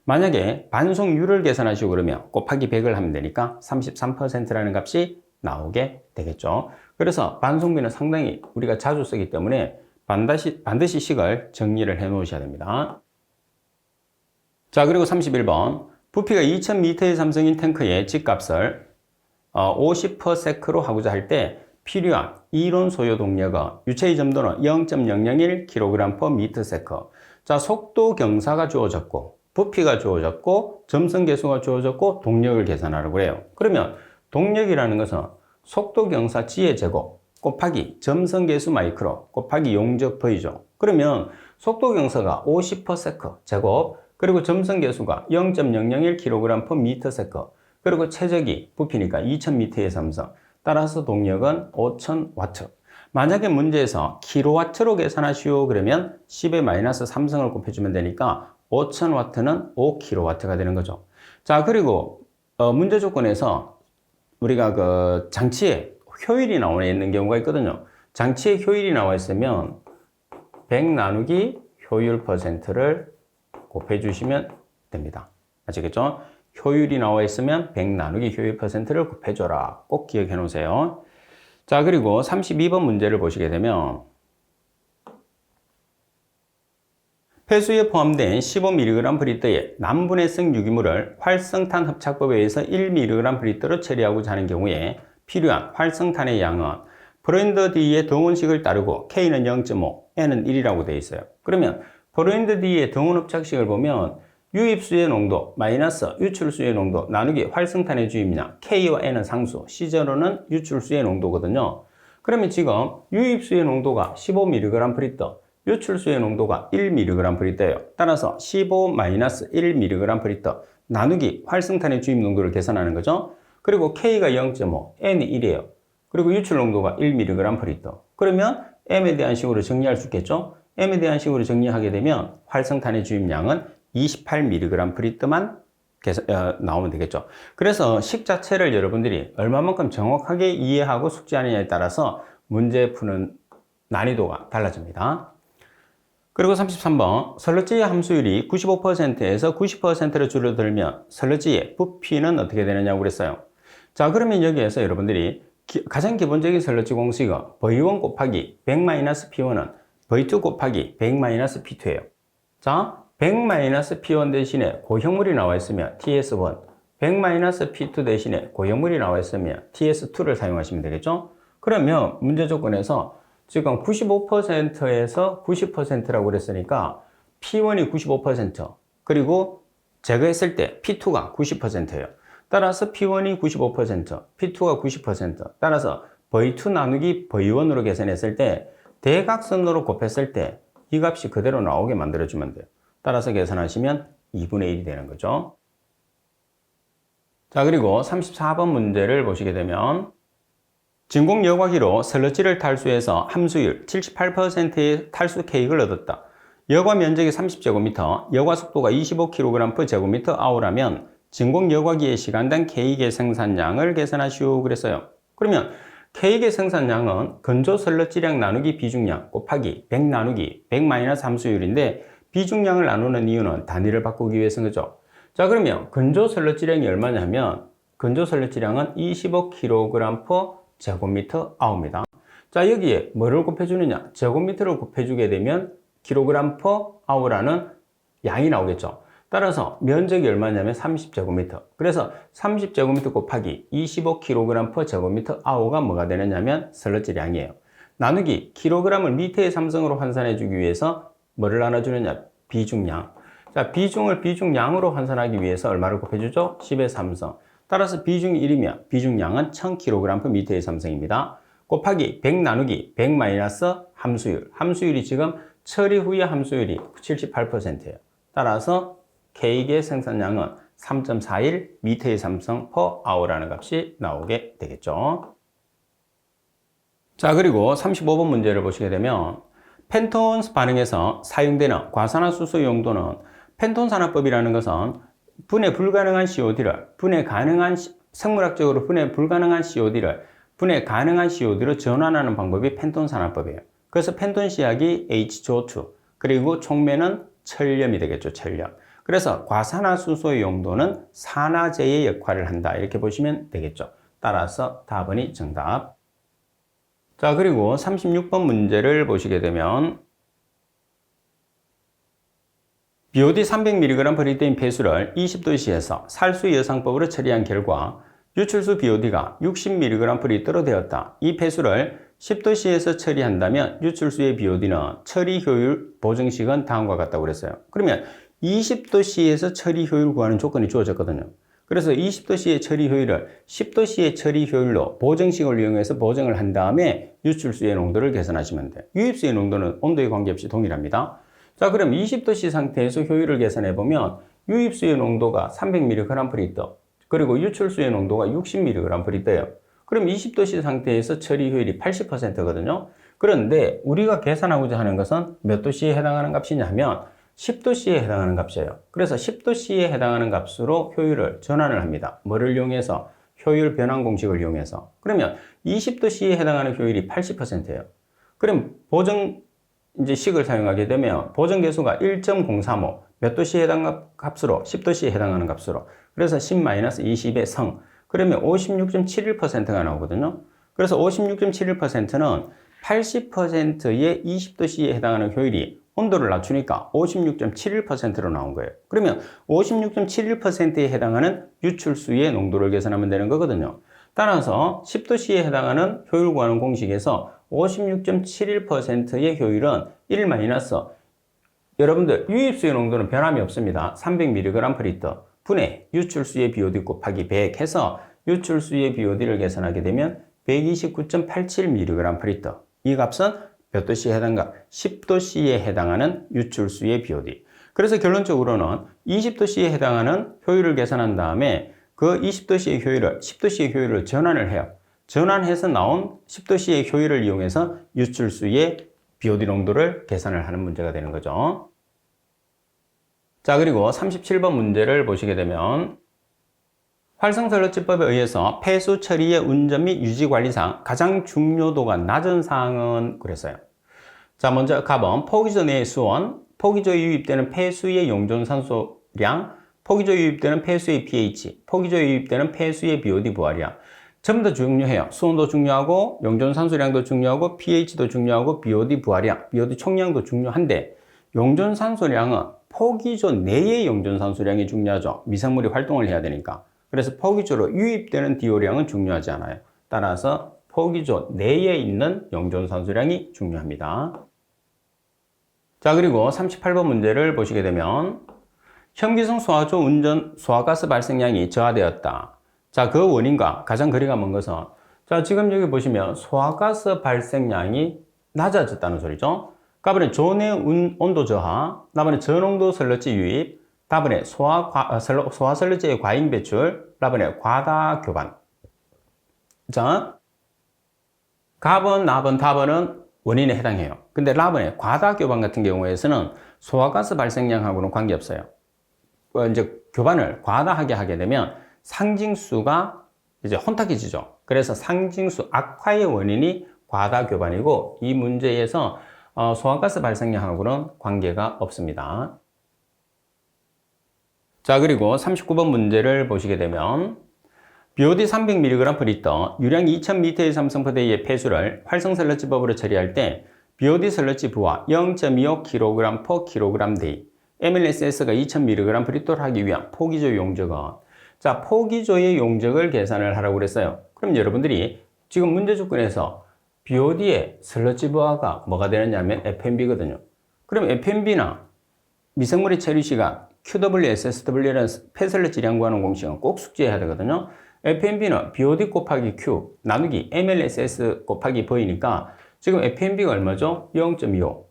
만약에 반송률을 계산하시고 그러면 곱하기 100을 하면 되니까 33%라는 값이 나오게 되겠죠. 그래서 반송비는 상당히 우리가 자주 쓰기 때문에 반드시 식을 정리를 해 놓으셔야 됩니다. 자, 그리고 31번. 부피가 2000m의 삼성인 탱크의 집값을 50%로 하고자 할 때 필요한 이론 소요 동력은 유체의 점도는 0.001kg per m/s. 자, 속도 경사가 주어졌고 부피가 주어졌고 점성 계수가 주어졌고 동력을 계산하라고 해요. 그러면 동력이라는 것은 속도 경사 g의 제곱 곱하기 점성 계수 마이크로 곱하기 용적 V죠. 그러면 속도 경사가 50/s 제곱 그리고 점성 계수가 0.001kg per m/s 그리고 최적이 부피니까 2000m의 삼성. 따라서 동력은 5000W. 만약에 문제에서 킬로와트로 계산하시오 그러면 10의 마이너스 3성을 곱해주면 되니까 5000W는 5kW가 되는 거죠. 자, 그리고 문제 조건에서 우리가 그 장치에 효율이 나와 있는 경우가 있거든요. 장치에 효율이 나와 있으면 100 나누기 효율 퍼센트를 곱해주시면 됩니다. 아시겠죠? 효율이 나와 있으면 100 나누기 효율 퍼센트를 곱해줘라. 꼭 기억해 놓으세요. 자, 그리고 32번 문제를 보시게 되면 폐수에 포함된 15mg per L의 남분해성 유기물을 활성탄 합착법에 의해서 1mg per L로 처리하고자 하는 경우에 필요한 활성탄의 양은 브랜드 D의 등원식을 따르고 K는 0.5, N은 1이라고 되어 있어요. 그러면 브랜드 D의 등원 합착식을 보면 유입수의 농도 마이너스 유출수의 농도 나누기 활성탄의 주입량 K와 N은 상수, C0는 유출수의 농도거든요. 그러면 지금 유입수의 농도가 15mg per L, 유출수의 농도가 1mg per L예요. 따라서 15-1mg per L 나누기 활성탄의 주입 농도를 계산하는 거죠. 그리고 K가 0.5, N이 1이에요. 그리고 유출 농도가 1mg per L. 그러면 M에 대한 식으로 정리할 수 있겠죠? M에 대한 식으로 정리하게 되면 활성탄의 주입량은 28mg per L만 나오면 되겠죠. 그래서 식 자체를 여러분들이 얼마만큼 정확하게 이해하고 숙지하느냐에 따라서 문제 푸는 난이도가 달라집니다. 그리고 33번 설러지의 함수율이 95%에서 90%로 줄어들면 설러지의 부피는 어떻게 되느냐고 그랬어요. 자, 그러면 여기에서 여러분들이 가장 기본적인 설러지 공식은 V1 곱하기 100-P1은 V2 곱하기 100-P2예요. 자, 100-P1 대신에 고형물이 나와 있으면 TS1, 100-P2 대신에 고형물이 나와 있으면 TS2를 사용하시면 되겠죠? 그러면 문제 조건에서 지금 95%에서 90%라고 그랬으니까 P1이 95% 그리고 제거했을 때 P2가 90%예요. 따라서 P1이 95%, P2가 90%. 따라서 V2 나누기 V1으로 계산했을 때 대각선으로 곱했을 때 이 값이 그대로 나오게 만들어주면 돼요. 따라서 계산하시면 2분의 1이 되는 거죠. 자, 그리고 34번 문제를 보시게 되면 진공 여과기로 슬러지를 탈수해서 함수율 78%의 탈수 케이크를 얻었다. 여과 면적이 30제곱미터, 여과 속도가 25kg/제곱미터/아워라면 진공 여과기의 시간당 케이크의 생산량을 계산하시오 그랬어요. 그러면 케이크의 생산량은 건조 슬러지량 나누기 비중량 곱하기 100 나누기 100 마이너스 함수율인데 비중량을 나누는 이유는 단위를 바꾸기 위해서인 거죠. 자, 그러면 건조 슬러지량이 얼마냐면 건조 슬러지량은 25kg/제곱미터/아워입니다. 자, 여기에 뭐를 곱해주느냐? 제곱미터를 곱해주게 되면 kg/h라는 양이 나오겠죠. 따라서 면적이 얼마냐면 30제곱미터. 그래서 30제곱미터 곱하기 25kg/제곱미터/h가 뭐가 되느냐면 슬러지량이에요. 나누기 kg을 미터의 삼성으로 환산해 주기 위해서 뭐를 나눠주느냐? 비중량. 자, 비중량으로 환산하기 위해서 얼마를 곱해주죠? 10의 3성. 따라서 비중이 1이면 비중량은 1000kg/m의 3성입니다. 곱하기 100 나누기 100 마이너스 함수율. 함수율이 지금 처리 후의 함수율이 78%예요. 따라서 케이크의 생산량은 3.41 미터의 삼성 per hour라는 값이 나오게 되겠죠. 자, 그리고 35번 문제를 보시게 되면 펜톤 반응에서 사용되는 과산화수소 용도는 펜톤 산화법이라는 것은 분해 불가능한 COD를 생물학적으로 분해 불가능한 COD로 전환하는 방법이 펜톤 산화법이에요. 그래서 펜톤 시약이 H2O2 그리고 촉매는 철염이 되겠죠. 철염. 그래서 과산화수소의 용도는 산화제의 역할을 한다. 이렇게 보시면 되겠죠. 따라서 답은이 정답. 자, 그리고 36번 문제를 보시게 되면 BOD 300mg/L인 폐수를 20도씨에서 살수 여상법으로 처리한 결과 유출수 BOD가 60mg/L이 되었다. 이 폐수를 10도씨에서 처리한다면 유출수의 BOD는 처리 효율 보정식은 다음과 같다고 그랬어요. 그러면 20도씨에서 처리 효율 구하는 조건이 주어졌거든요. 그래서 20도씨의 처리 효율을 10도씨의 처리 효율로 보정식을 이용해서 보정을 한 다음에 유출수의 농도를 계산하시면 돼요. 유입수의 농도는 온도에 관계없이 동일합니다. 자, 그럼 20도씨 상태에서 효율을 계산해 보면 유입수의 농도가 300mg/L 그리고 유출수의 농도가 60mg/L예요. 그럼 20도씨 상태에서 처리 효율이 80%거든요. 그런데 우리가 계산하고자 하는 것은 몇 도씨에 해당하는 값이냐면 10도씨에 해당하는 값이에요. 그래서 10도씨에 해당하는 값으로 효율을 전환을 합니다. 뭐를 이용해서? 효율 변환 공식을 이용해서. 그러면 20도씨에 해당하는 효율이 80%예요. 그럼 식을 사용하게 되면 보정 계수가 1.035 몇 도씨에 해당하는 값으로? 10도씨에 해당하는 값으로. 그래서 10-20의 성. 그러면 56.71%가 나오거든요. 그래서 56.71%는 80%의 20도씨에 해당하는 효율이 온도를 낮추니까 56.71%로 나온 거예요. 그러면 56.71%에 해당하는 유출수의 농도를 계산하면 되는 거거든요. 따라서 10도씨에 해당하는 효율 구하는 공식에서 56.71%의 효율은 1 여러분들 유입수의 농도는 변함이 없습니다. 300mg/L 분해 유출수의 BOD 곱하기 100 해서 유출수의 BOD를 계산하게 되면 129.87mg/L. 이 값은 몇 도씨에 해당한가? 10도씨에 해당하는 유출수의 BOD. 그래서 결론적으로는 20도씨에 해당하는 효율을 계산한 다음에 그 20도씨의 효율을 10도씨의 효율을 전환을 해요. 전환해서 나온 10도씨의 효율을 이용해서 유출수의 BOD 농도를 계산을 하는 문제가 되는 거죠. 자, 그리고 37번 문제를 보시게 되면 활성설러지법에 의해서 폐수 처리의 운전 및 유지 관리상 가장 중요도가 낮은 사항은 그랬어요. 자, 먼저 가번 포기조 내의 수온, 포기조에 유입되는 폐수의 용존산소량, 포기조에 유입되는 폐수의 pH, 포기조에 유입되는 폐수의 BOD 부하량. 전부 다 중요해요. 수온도 중요하고 용존산소량도 중요하고 pH도 중요하고 BOD 부하량, BOD 총량도 중요한데 용존산소량은 포기조 내의 용존산소량이 중요하죠. 미생물이 활동을 해야 되니까. 그래서 포기조로 유입되는 DO량은 중요하지 않아요. 따라서 포기조 내에 있는 용존산소량이 중요합니다. 자, 그리고 38번 문제를 보시게 되면 현기성 소화조 운전 소화가스 발생량이 저하되었다. 자, 그 원인과 가장 거리가 먼 것은 자, 지금 여기 보시면 소화가스 발생량이 낮아졌다는 소리죠. 다음에 조내 온도 저하, 다음에 저농도 설러지 유입, 다음에 소화설러지의 과잉 배출, 라번의 과다 교반. 자, 갑은, 납은, 답은 원인에 해당해요. 근데 라번의 과다 교반 같은 경우에서는 소화가스 발생량하고는 관계없어요. 이제 교반을 과다하게 하게 되면 상징수가 이제 혼탁해지죠. 그래서 상징수 악화의 원인이 과다 교반이고 이 문제에서 소화가스 발생량하고는 관계가 없습니다. 자, 그리고 39번 문제를 보시게 되면 BOD 300mg/L, 유량 2000m의 삼성포대의 폐수를 활성 슬러지법으로 처리할 때 BOD 슬러지 부하 0.25kg/kg/day, MLSS가 2000mg/L를 하기 위한 포기조 용적은, 자, 포기조의 용적을 계산을 하라고 그랬어요. 그럼 여러분들이 지금 문제 조건에서 BOD의 슬러지 부하가 뭐가 되느냐면 FMB거든요. 그럼 FMB나 미생물의 처리 시간 QWSSW라는 폐슬러지량 구하는 공식은 꼭 숙지해야 되거든요. FMB는 BOD 곱하기 Q 나누기 MLSS 곱하기 V니까 지금 FMB가 얼마죠? 0.25.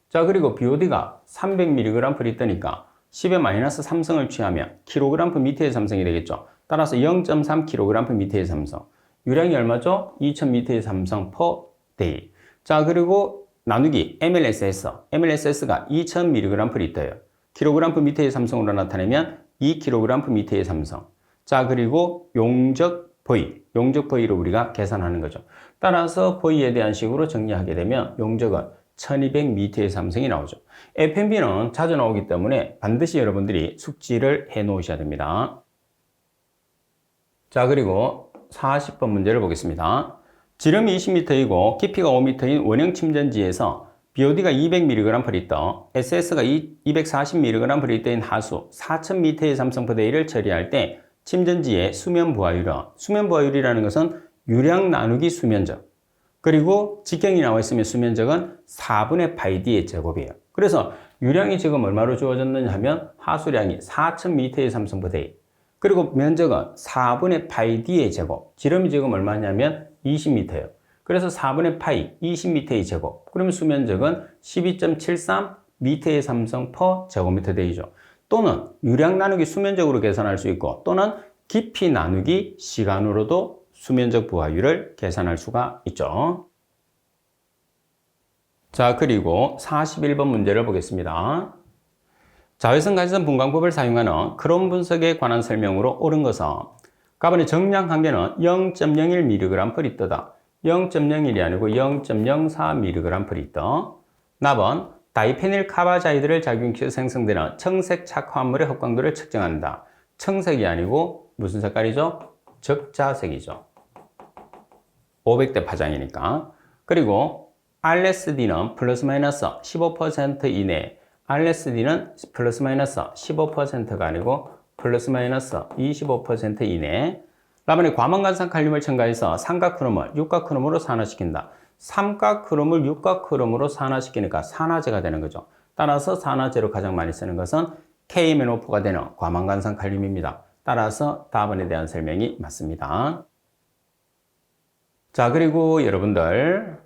자, 그리고 BOD가 300mg/L니까 10의 마이너스 3성을 취하면 kg/m의 삼성이 되겠죠. 따라서 0.3kg/m의 삼성. 유량이 얼마죠? 2000m의 삼성 per day. 자, 그리고 나누기 MLSS. MLSS가 2000mg/L예요. kg/m의 삼성으로 나타내면 2kg/m의 삼성. 자, 그리고 용적 V. 용적 V로 우리가 계산하는 거죠. 따라서 V에 대한 식으로 정리하게 되면 용적은 1200m의 삼성이 나오죠. FMB는 자주 나오기 때문에 반드시 여러분들이 숙지를 해 놓으셔야 됩니다. 자, 그리고 40번 문제를 보겠습니다. 지름이 20m이고 깊이가 5m인 원형 침전지에서 BOD가 200mg/L, SS가 240mg/L인 하수 4000m의 삼성포대를 처리할 때 침전지의 수면 부하율은, 수면 부하율이라는 것은 유량 나누기 수면적, 그리고 직경이 나와 있으면 수면적은 4분의 파이 D의 제곱이에요. 그래서 유량이 지금 얼마로 주어졌느냐 하면 하수량이 4000m의 삼성포대, 그리고 면적은 4분의 파이 D의 제곱, 지름이 지금 얼마냐면 20m예요. 그래서 4분의 파이 20m의 제곱, 그러면 수면적은 12.73m의 삼성 per 제곱미터 되죠. 또는 유량 나누기 수면적으로 계산할 수 있고, 또는 깊이 나누기 시간으로도 수면적 부하율을 계산할 수가 있죠. 자, 그리고 41번 문제를 보겠습니다. 자외선 가시선 분광법을 사용하는 크롬 분석에 관한 설명으로 옳은 것은 가번의 정량 한계는 0.01mg/L다. 0.01이 아니고 0.04mg/L. 납은 다이페닐 카바자이드를 작용시켜 생성되는 청색 착화합물의 흡광도를 측정한다. 청색이 아니고 무슨 색깔이죠? 적자색이죠. 500대 파장이니까. 그리고 RSD는 플러스 마이너스 15% 이내, RSD는 플러스 마이너스 15%가 아니고 플러스 마이너스 25% 이내. 라번에 과망간산 칼륨을 첨가해서 삼각크롬을 육각크롬으로 산화시킨다. 삼각크롬을 육각크롬으로 산화시키니까 산화제가 되는 거죠. 따라서 산화제로 가장 많이 쓰는 것은 KMNO4가 되는 과망간산 칼륨입니다. 따라서 답안에 대한 설명이 맞습니다. 자, 그리고 여러분들,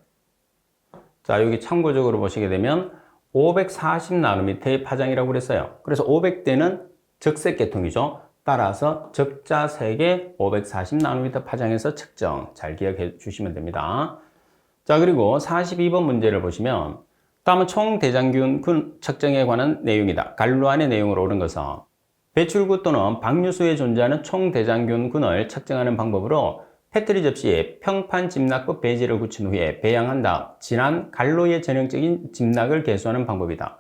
자, 여기 참고적으로 보시게 되면 540나노미터의 파장이라고 그랬어요. 그래서 500대는 적색 계통이죠. 따라서 적자색의 540나노미터 파장에서 측정, 잘 기억해 주시면 됩니다. 자, 그리고 42번 문제를 보시면 다음은 총대장균 측정에 관한 내용이다. 갈루안의 내용을 옳은 것은 배출구 또는 방류수에 존재하는 총대장균군을 측정하는 방법으로 패트리 접시에 평판 집락법 배지를 굳힌 후에 배양한 다음 진한 갈로의 전형적인 집락을 개수하는 방법이다.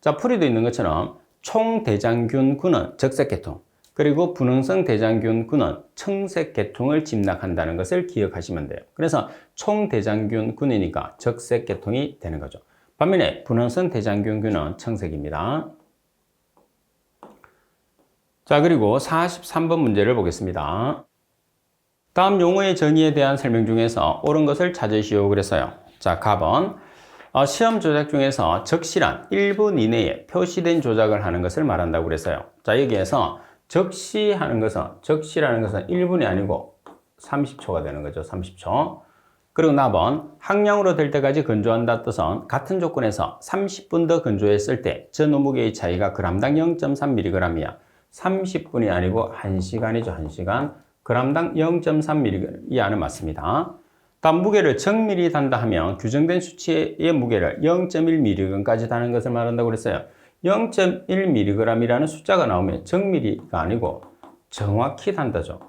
자, 풀이도 있는 것처럼 총대장균군은 적색계통, 그리고 분홍성 대장균군은 청색계통을 집락한다는 것을 기억하시면 돼요. 그래서 총대장균군이니까 적색계통이 되는 거죠. 반면에 분홍성 대장균군은 청색입니다. 자, 그리고 43번 문제를 보겠습니다. 다음 용어의 정의에 대한 설명 중에서 옳은 것을 찾으시오 그랬어요. 자, 갑은 시험 조작 중에서 적시란 1분 이내에 표시된 조작을 하는 것을 말한다고 그랬어요. 자, 여기에서 적시라는 것은 1분이 아니고 30초가 되는 거죠. 30초. 그리고 납은 항량으로 될 때까지 건조한다 뜻은 같은 조건에서 30분 더 건조했을 때 전 노무게의 차이가 g당 0.3mg이야. 30분이 아니고 1시간이죠. 1시간. g당 0.3mg 이하는 맞습니다. 다음 무게를 정밀히 단다 하면 규정된 수치의 무게를 0.1mg까지 다는 것을 말한다고 그랬어요. 0.1mg이라는 숫자가 나오면 정밀히가 아니고 정확히 단다죠.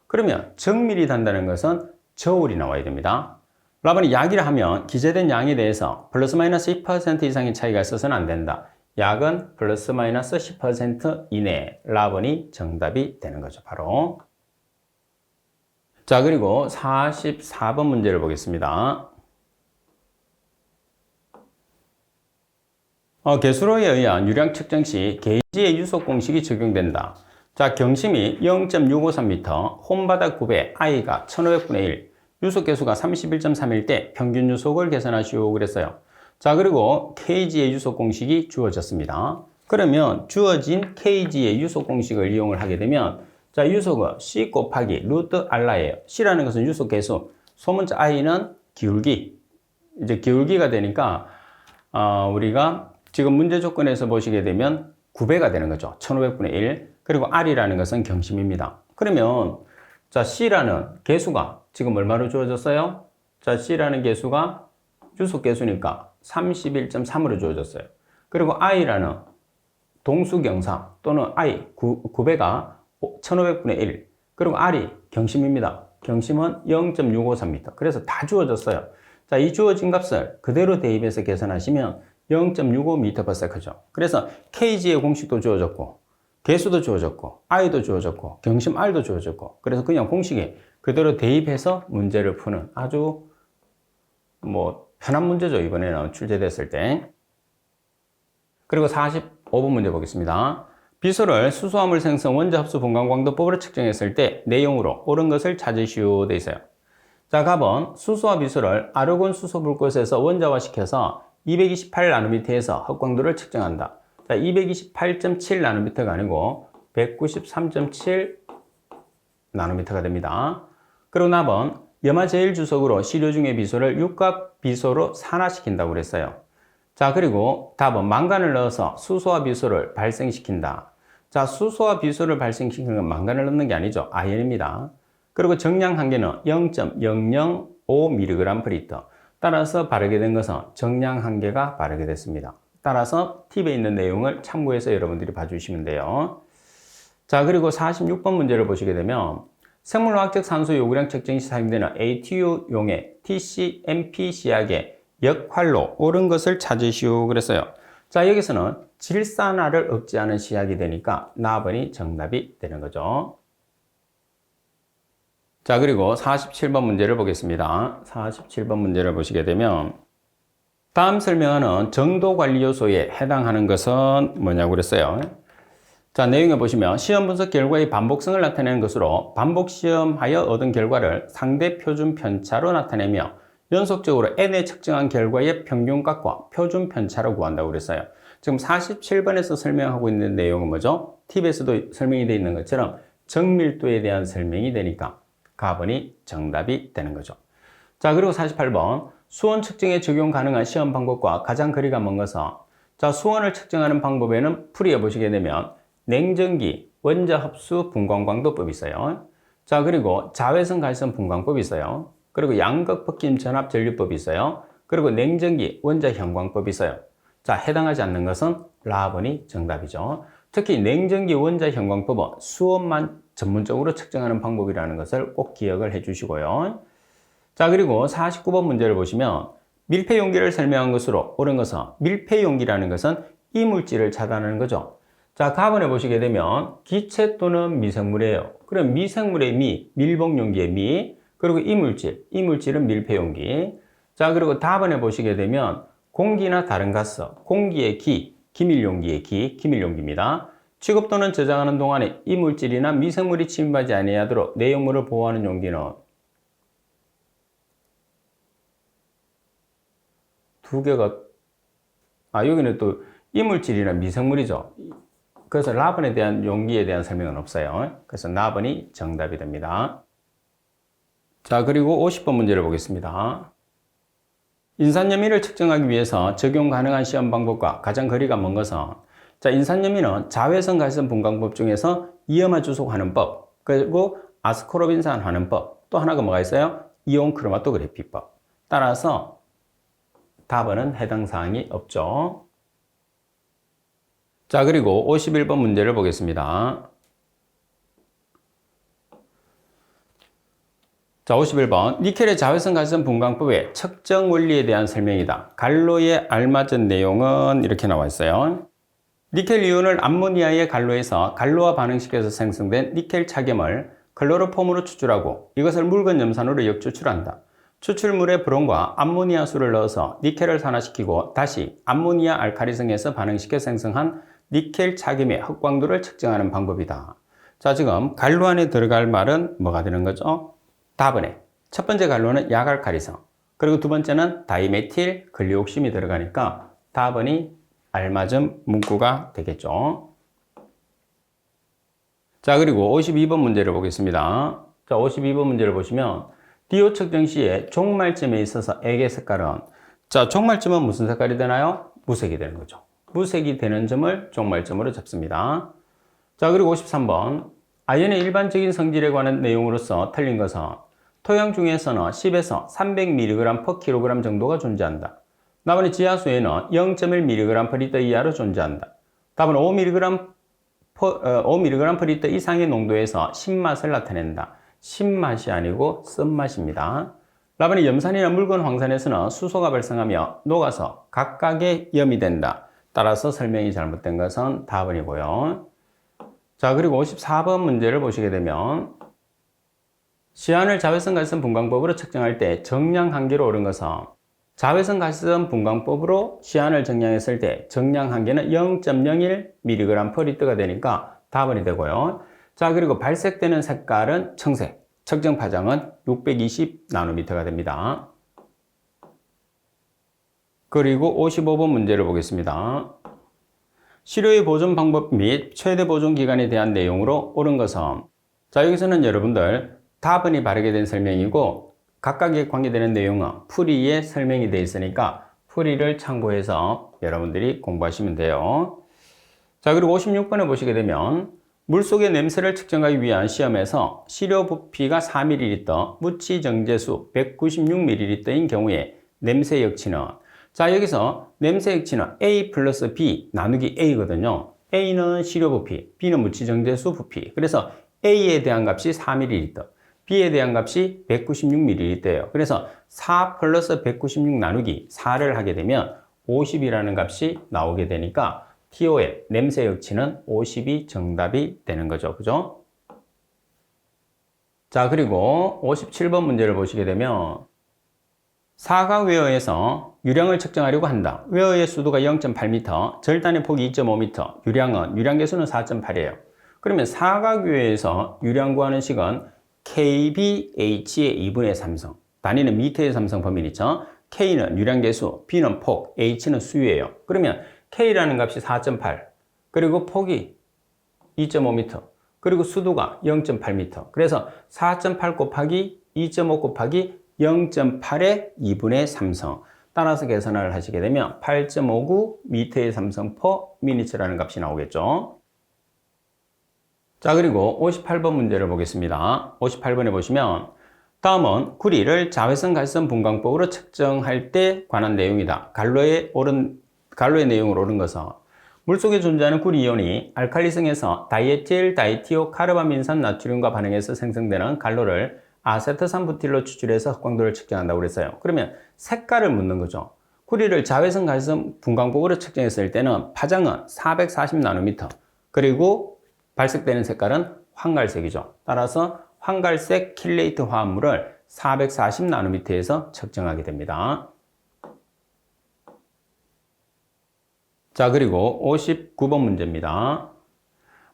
그러면 정밀히 단다는 것은 저울이 나와야 됩니다. 라번이 약이라 하면 기재된 양에 대해서 플러스 마이너스 10% 이상의 차이가 있어서는 안 된다. 약은 플러스 마이너스 10% 이내. 라번이 정답이 되는 거죠. 바로. 자, 그리고 44번 문제를 보겠습니다. 개수로에 의한 유량 측정 시 게이지의 유속 공식이 적용된다. 자, 경심이 0.653m, 홈바닥 9배, I가 1500분의 1, 유속 개수가 31.3일 때 평균 유속을 계산하시오 그랬어요. 자, 그리고 kg의 유속 공식이 주어졌습니다. 그러면 주어진 kg의 유속 공식을 이용을 하게 되면 자, 유속은 c 곱하기 루트 r라예요. c라는 것은 유속 개수, 소문자 i는 기울기. 이제 기울기가 되니까 우리가 지금 문제 조건에서 보시게 되면 9배가 되는 거죠. 1500분의 1. 그리고 r이라는 것은 경심입니다. 그러면 자, c라는 개수가 지금 얼마로 주어졌어요? 자, c라는 개수가 유속 개수니까 31.3으로 주어졌어요. 그리고 i라는 동수경사 또는 i 9배가 1500분의 1. 그리고 r이 경심입니다. 경심은 0.653m. 그래서 다 주어졌어요. 자, 이 주어진 값을 그대로 대입해서 계산하시면 0.65m/s죠. 그래서 kg의 공식도 주어졌고 개수도 주어졌고 i도 주어졌고 경심 r도 주어졌고 그래서 그냥 공식에 그대로 대입해서 문제를 푸는 아주 편한 문제죠. 이번에는 출제됐을 때. 그리고 45번 문제 보겠습니다. 비수를 수소화물 생성 원자 흡수 분광 광도법으로 측정했을 때 내용으로 옳은 것을 찾으시오 돼 있어요. 자, 답은 수소와 비수를 아르곤 수소 불꽃에서 원자화시켜서 228나노미터에서 흑광도를 측정한다. 자, 228.7나노미터가 아니고 193.7나노미터가 됩니다. 그리고 답은 염화 제일 주석으로 시료 중의 비소를 육각 비소로 산화시킨다고 그랬어요. 자, 그리고 답은 망간을 넣어서 수소와 비소를 발생시킨다. 자, 수소와 비소를 발생시키는 건 망간을 넣는 게 아니죠. 아연입니다. 그리고 정량 한계는 0.005mg/L. 따라서 바르게 된 것은 정량 한계가 바르게 됐습니다. 따라서 팁에 있는 내용을 참고해서 여러분들이 봐주시면 돼요. 자, 그리고 46번 문제를 보시게 되면 생물화학적 산소 요구량 측정 시 사용되는 ATU용의 TCMP 시약의 역할로 옳은 것을 찾으시오 그랬어요. 자, 여기서는 질산화를 억제하는 시약이 되니까 나번이 정답이 되는 거죠. 자, 그리고 47번 문제를 보겠습니다. 47번 문제를 보시게 되면 다음 설명하는 정도 관리 요소에 해당하는 것은 뭐냐고 그랬어요. 자, 내용에 보시면 시험 분석 결과의 반복성을 나타내는 것으로 반복 시험하여 얻은 결과를 상대 표준 편차로 나타내며 연속적으로 n에 측정한 결과의 평균값과 표준 편차로 구한다고 그랬어요. 지금 47번에서 설명하고 있는 내용은 뭐죠? 팁에서도 설명이 되어 있는 것처럼 정밀도에 대한 설명이 되니까 가번이 정답이 되는 거죠. 자, 그리고 48번 수온 측정에 적용 가능한 시험 방법과 가장 거리가 먼 것은 자, 수온을 측정하는 방법에는 풀이해 보시게 되면 냉전기, 원자 흡수 분광광도법이 있어요. 자, 그리고 자외선 갈선 분광법이 있어요. 그리고 양극 벗김 전압 전류법이 있어요. 그리고 냉전기, 원자 현광법이 있어요. 자, 해당하지 않는 것은 라번이 정답이죠. 특히 냉전기, 원자 현광법은 수온만 전문적으로 측정하는 방법이라는 것을 꼭 기억을 해 주시고요. 자, 그리고 49번 문제를 보시면 밀폐 용기를 설명한 것으로 옳은 것은 밀폐 용기라는 것은 이물질을 차단하는 거죠. 자, 가번에 보시게 되면 기체 또는 미생물이에요. 그럼 미생물의 미, 밀봉 용기의 미, 그리고 이물질은 밀폐 용기. 자, 그리고 답번에 보시게 되면 공기나 다른 가스, 공기의 기, 기밀 용기의 기, 기밀 용기입니다. 취급 또는 저장하는 동안에 이물질이나 미생물이 침입하지 아니하도록 내용물을 보호하는 용기는 두 개가 여기는 또 이물질이나 미생물이죠. 그래서 라번에 대한 용기에 대한 설명은 없어요. 그래서 라번이 정답이 됩니다. 자, 그리고 50번 문제를 보겠습니다. 인산염이를 측정하기 위해서 적용 가능한 시험 방법과 가장 거리가 먼 것은 자, 인산염이는 자외선 가시성 분광법 중에서 이어마주속 환원법, 그리고 아스코르빈산 환원법, 또 하나가 뭐가 있어요? 이온 크로마토그래피법. 따라서 답은 해당 사항이 없죠. 자, 그리고 51번 문제를 보겠습니다. 자, 51번. 니켈의 자외선 가시성 분광법의 측정 원리에 대한 설명이다. 갈로에 알맞은 내용은 이렇게 나와 있어요. 니켈 이온을 암모니아의 갈로에서 갈로와 반응시켜서 생성된 니켈 차염을 클로로폼으로 추출하고 이것을 묽은 염산으로 역추출한다. 추출물에 브롬과 암모니아수를 넣어서 니켈을 산화시키고 다시 암모니아 알카리성에서 반응시켜 생성한 니켈 차염의 흑광도를 측정하는 방법이다. 자, 지금 갈로 안에 들어갈 말은 뭐가 되는 거죠? 답은 첫 번째 갈로는 약알카리성, 그리고 두 번째는 다이메틸 글리옥심이 들어가니까 답은 알맞은 문구가 되겠죠. 자, 그리고 52번 문제를 보겠습니다. 자, 52번 문제를 보시면 DO 측정 시에 종말점에 있어서 액의 색깔은, 자, 종말점은 무슨 색깔이 되나요? 무색이 되는 거죠. 무색이 되는 점을 종말점으로 잡습니다. 자, 그리고 53번. 아연의 일반적인 성질에 관한 내용으로서 틀린 것은 토양 중에서는 10에서 300mg/kg 정도가 존재한다. 나머지 지하수에는 0.1mg/L 이하로 존재한다. 답은 5mg/L 이상의 농도에서 신맛을 나타낸다. 신맛이 아니고 쓴맛입니다. 라반이 염산이나 묽은 황산에서는 수소가 발생하며 녹아서 각각의 염이 된다. 따라서 설명이 잘못된 것은 답은이고요. 자, 그리고 54번 문제를 보시게 되면 시안을 자외선 가시성 분광법으로 측정할 때 정량 한계로 옳은 것은 자외선 가시성 분광법으로 시안을 정량했을 때 정량 한계는 0.01mg/L가 되니까 답은이 되고요. 자, 그리고 발색되는 색깔은 청색, 측정 파장은 620나노미터가 됩니다. 그리고 55번 문제를 보겠습니다. 시료의 보존 방법 및 최대 보존 기간에 대한 내용으로 옳은 것은, 자, 여기서는 여러분들 답은이 바르게 된 설명이고 각각에 관계되는 내용은 풀이에 설명이 되어 있으니까 풀이를 참고해서 여러분들이 공부하시면 돼요. 자, 그리고 56번에 보시게 되면 물속의 냄새를 측정하기 위한 시험에서 시료 부피가 4ml, 무치 정제수 196ml인 경우에 냄새 역치는, 자, 여기서 냄새 역치는 A 플러스 B 나누기 A거든요. A는 시료 부피, B는 무치 정제수 부피. 그래서 A에 대한 값이 4ml, B에 대한 값이 196ml예요. 그래서 4 플러스 196 나누기 4를 하게 되면 50이라는 값이 나오게 되니까 TO의 냄새 역치는 50이 정답이 되는 거죠. 그죠? 자, 그리고 57번 문제를 보시게 되면 사각웨어에서 유량을 측정하려고 한다. 웨어의 수도가 0.8m, 절단의 폭이 2.5m, 유량계수는 4.8이에요. 그러면 사각웨어에서 유량 구하는 식은 kbh의 2분의 3성, 단위는 미터의 3성 범위니까 k는 유량계수, b는 폭, h는 수유예요. 그러면 k라는 값이 4.8, 그리고 폭이 2.5m, 그리고 수도가 0.8m. 그래서 4.8 곱하기 2.5 곱하기 0.8의 2분의 3성. 따라서 계산을 하시게 되면 8.59 미터의 3성 per minute라는 값이 나오겠죠. 자, 그리고 58번 문제를 보겠습니다. 58번에 보시면 다음은 구리를 자외선 가시성 분광법으로 측정할 때 관한 내용이다. 갈로의 내용을 옳은 것은 물속에 존재하는 구리 이온이 알칼리성에서 다이에틸 다이티오 카르바민산 나트륨과 반응해서 생성되는 갈로를 아세트산 부틸로 추출해서 흑광도를 측정한다고 그랬어요. 그러면 색깔을 묻는 거죠. 구리를 자외선 가시성 분광법으로 측정했을 때는 파장은 440나노미터, 그리고 발색되는 색깔은 황갈색이죠. 따라서 황갈색 킬레이트 화합물을 440나노미터에서 측정하게 됩니다. 자, 그리고 59번 문제입니다.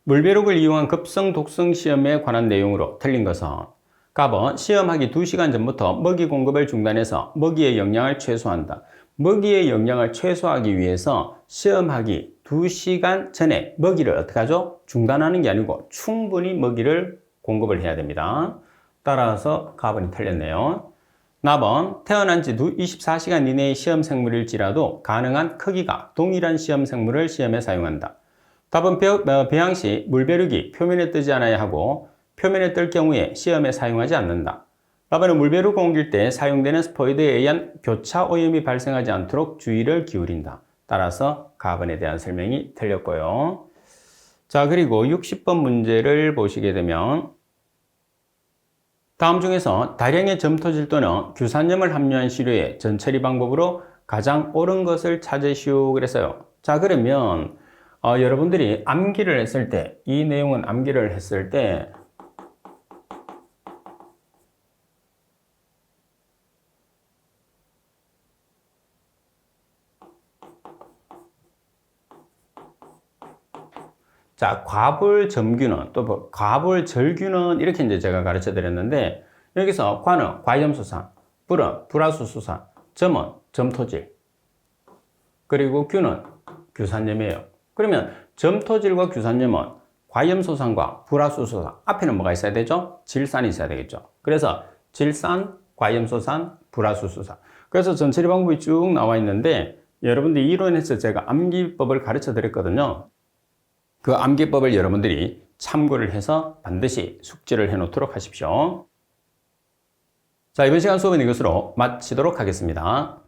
물벼룩을 이용한 급성 독성 시험에 관한 내용으로 틀린 것은 갑은 시험하기 2시간 전부터 먹이 공급을 중단해서 먹이의 영양을 최소화한다. 먹이의 영양을 최소화하기 위해서 시험하기 2시간 전에 먹이를 어떻게 하죠? 중단하는 게 아니고 충분히 먹이를 공급을 해야 됩니다. 따라서 가번이 틀렸네요. 나번 태어난 지 24시간 이내의 시험 생물일지라도 가능한 크기가 동일한 시험 생물을 시험에 사용한다. 답은 배양시 물벼룩이 표면에 뜨지 않아야 하고 표면에 뜰 경우에 시험에 사용하지 않는다. 답은 물벼룩을 옮길 때 사용되는 스포이드에 의한 교차 오염이 발생하지 않도록 주의를 기울인다. 따라서 가번에 대한 설명이 틀렸고요. 자, 그리고 60번 문제를 보시게 되면 다음 중에서 다량의 점토질 또는 규산염을 함유한 시료의 전처리 방법으로 가장 옳은 것을 찾으시오 그랬어요. 자, 그러면 여러분들이 암기를 했을 때, 이 내용은 암기를 했을 때 자, 과불점균은 또 과불절균은 이렇게 이제 제가 가르쳐 드렸는데 여기서 과는 과염수산, 불은 불화수수산, 점은 점토질, 그리고 균은 규산염이에요. 그러면 점토질과 규산염은 과염수산과 불화수수산 앞에는 뭐가 있어야 되죠? 질산이 있어야 되겠죠. 그래서 질산, 과염수산, 불화수수산. 그래서 전처리 방법이 쭉 나와 있는데 여러분들 이론에서 제가 암기법을 가르쳐 드렸거든요. 그 암기법을 여러분들이 참고를 해서 반드시 숙지를 해 놓도록 하십시오. 자, 이번 시간 수업은 이것으로 마치도록 하겠습니다.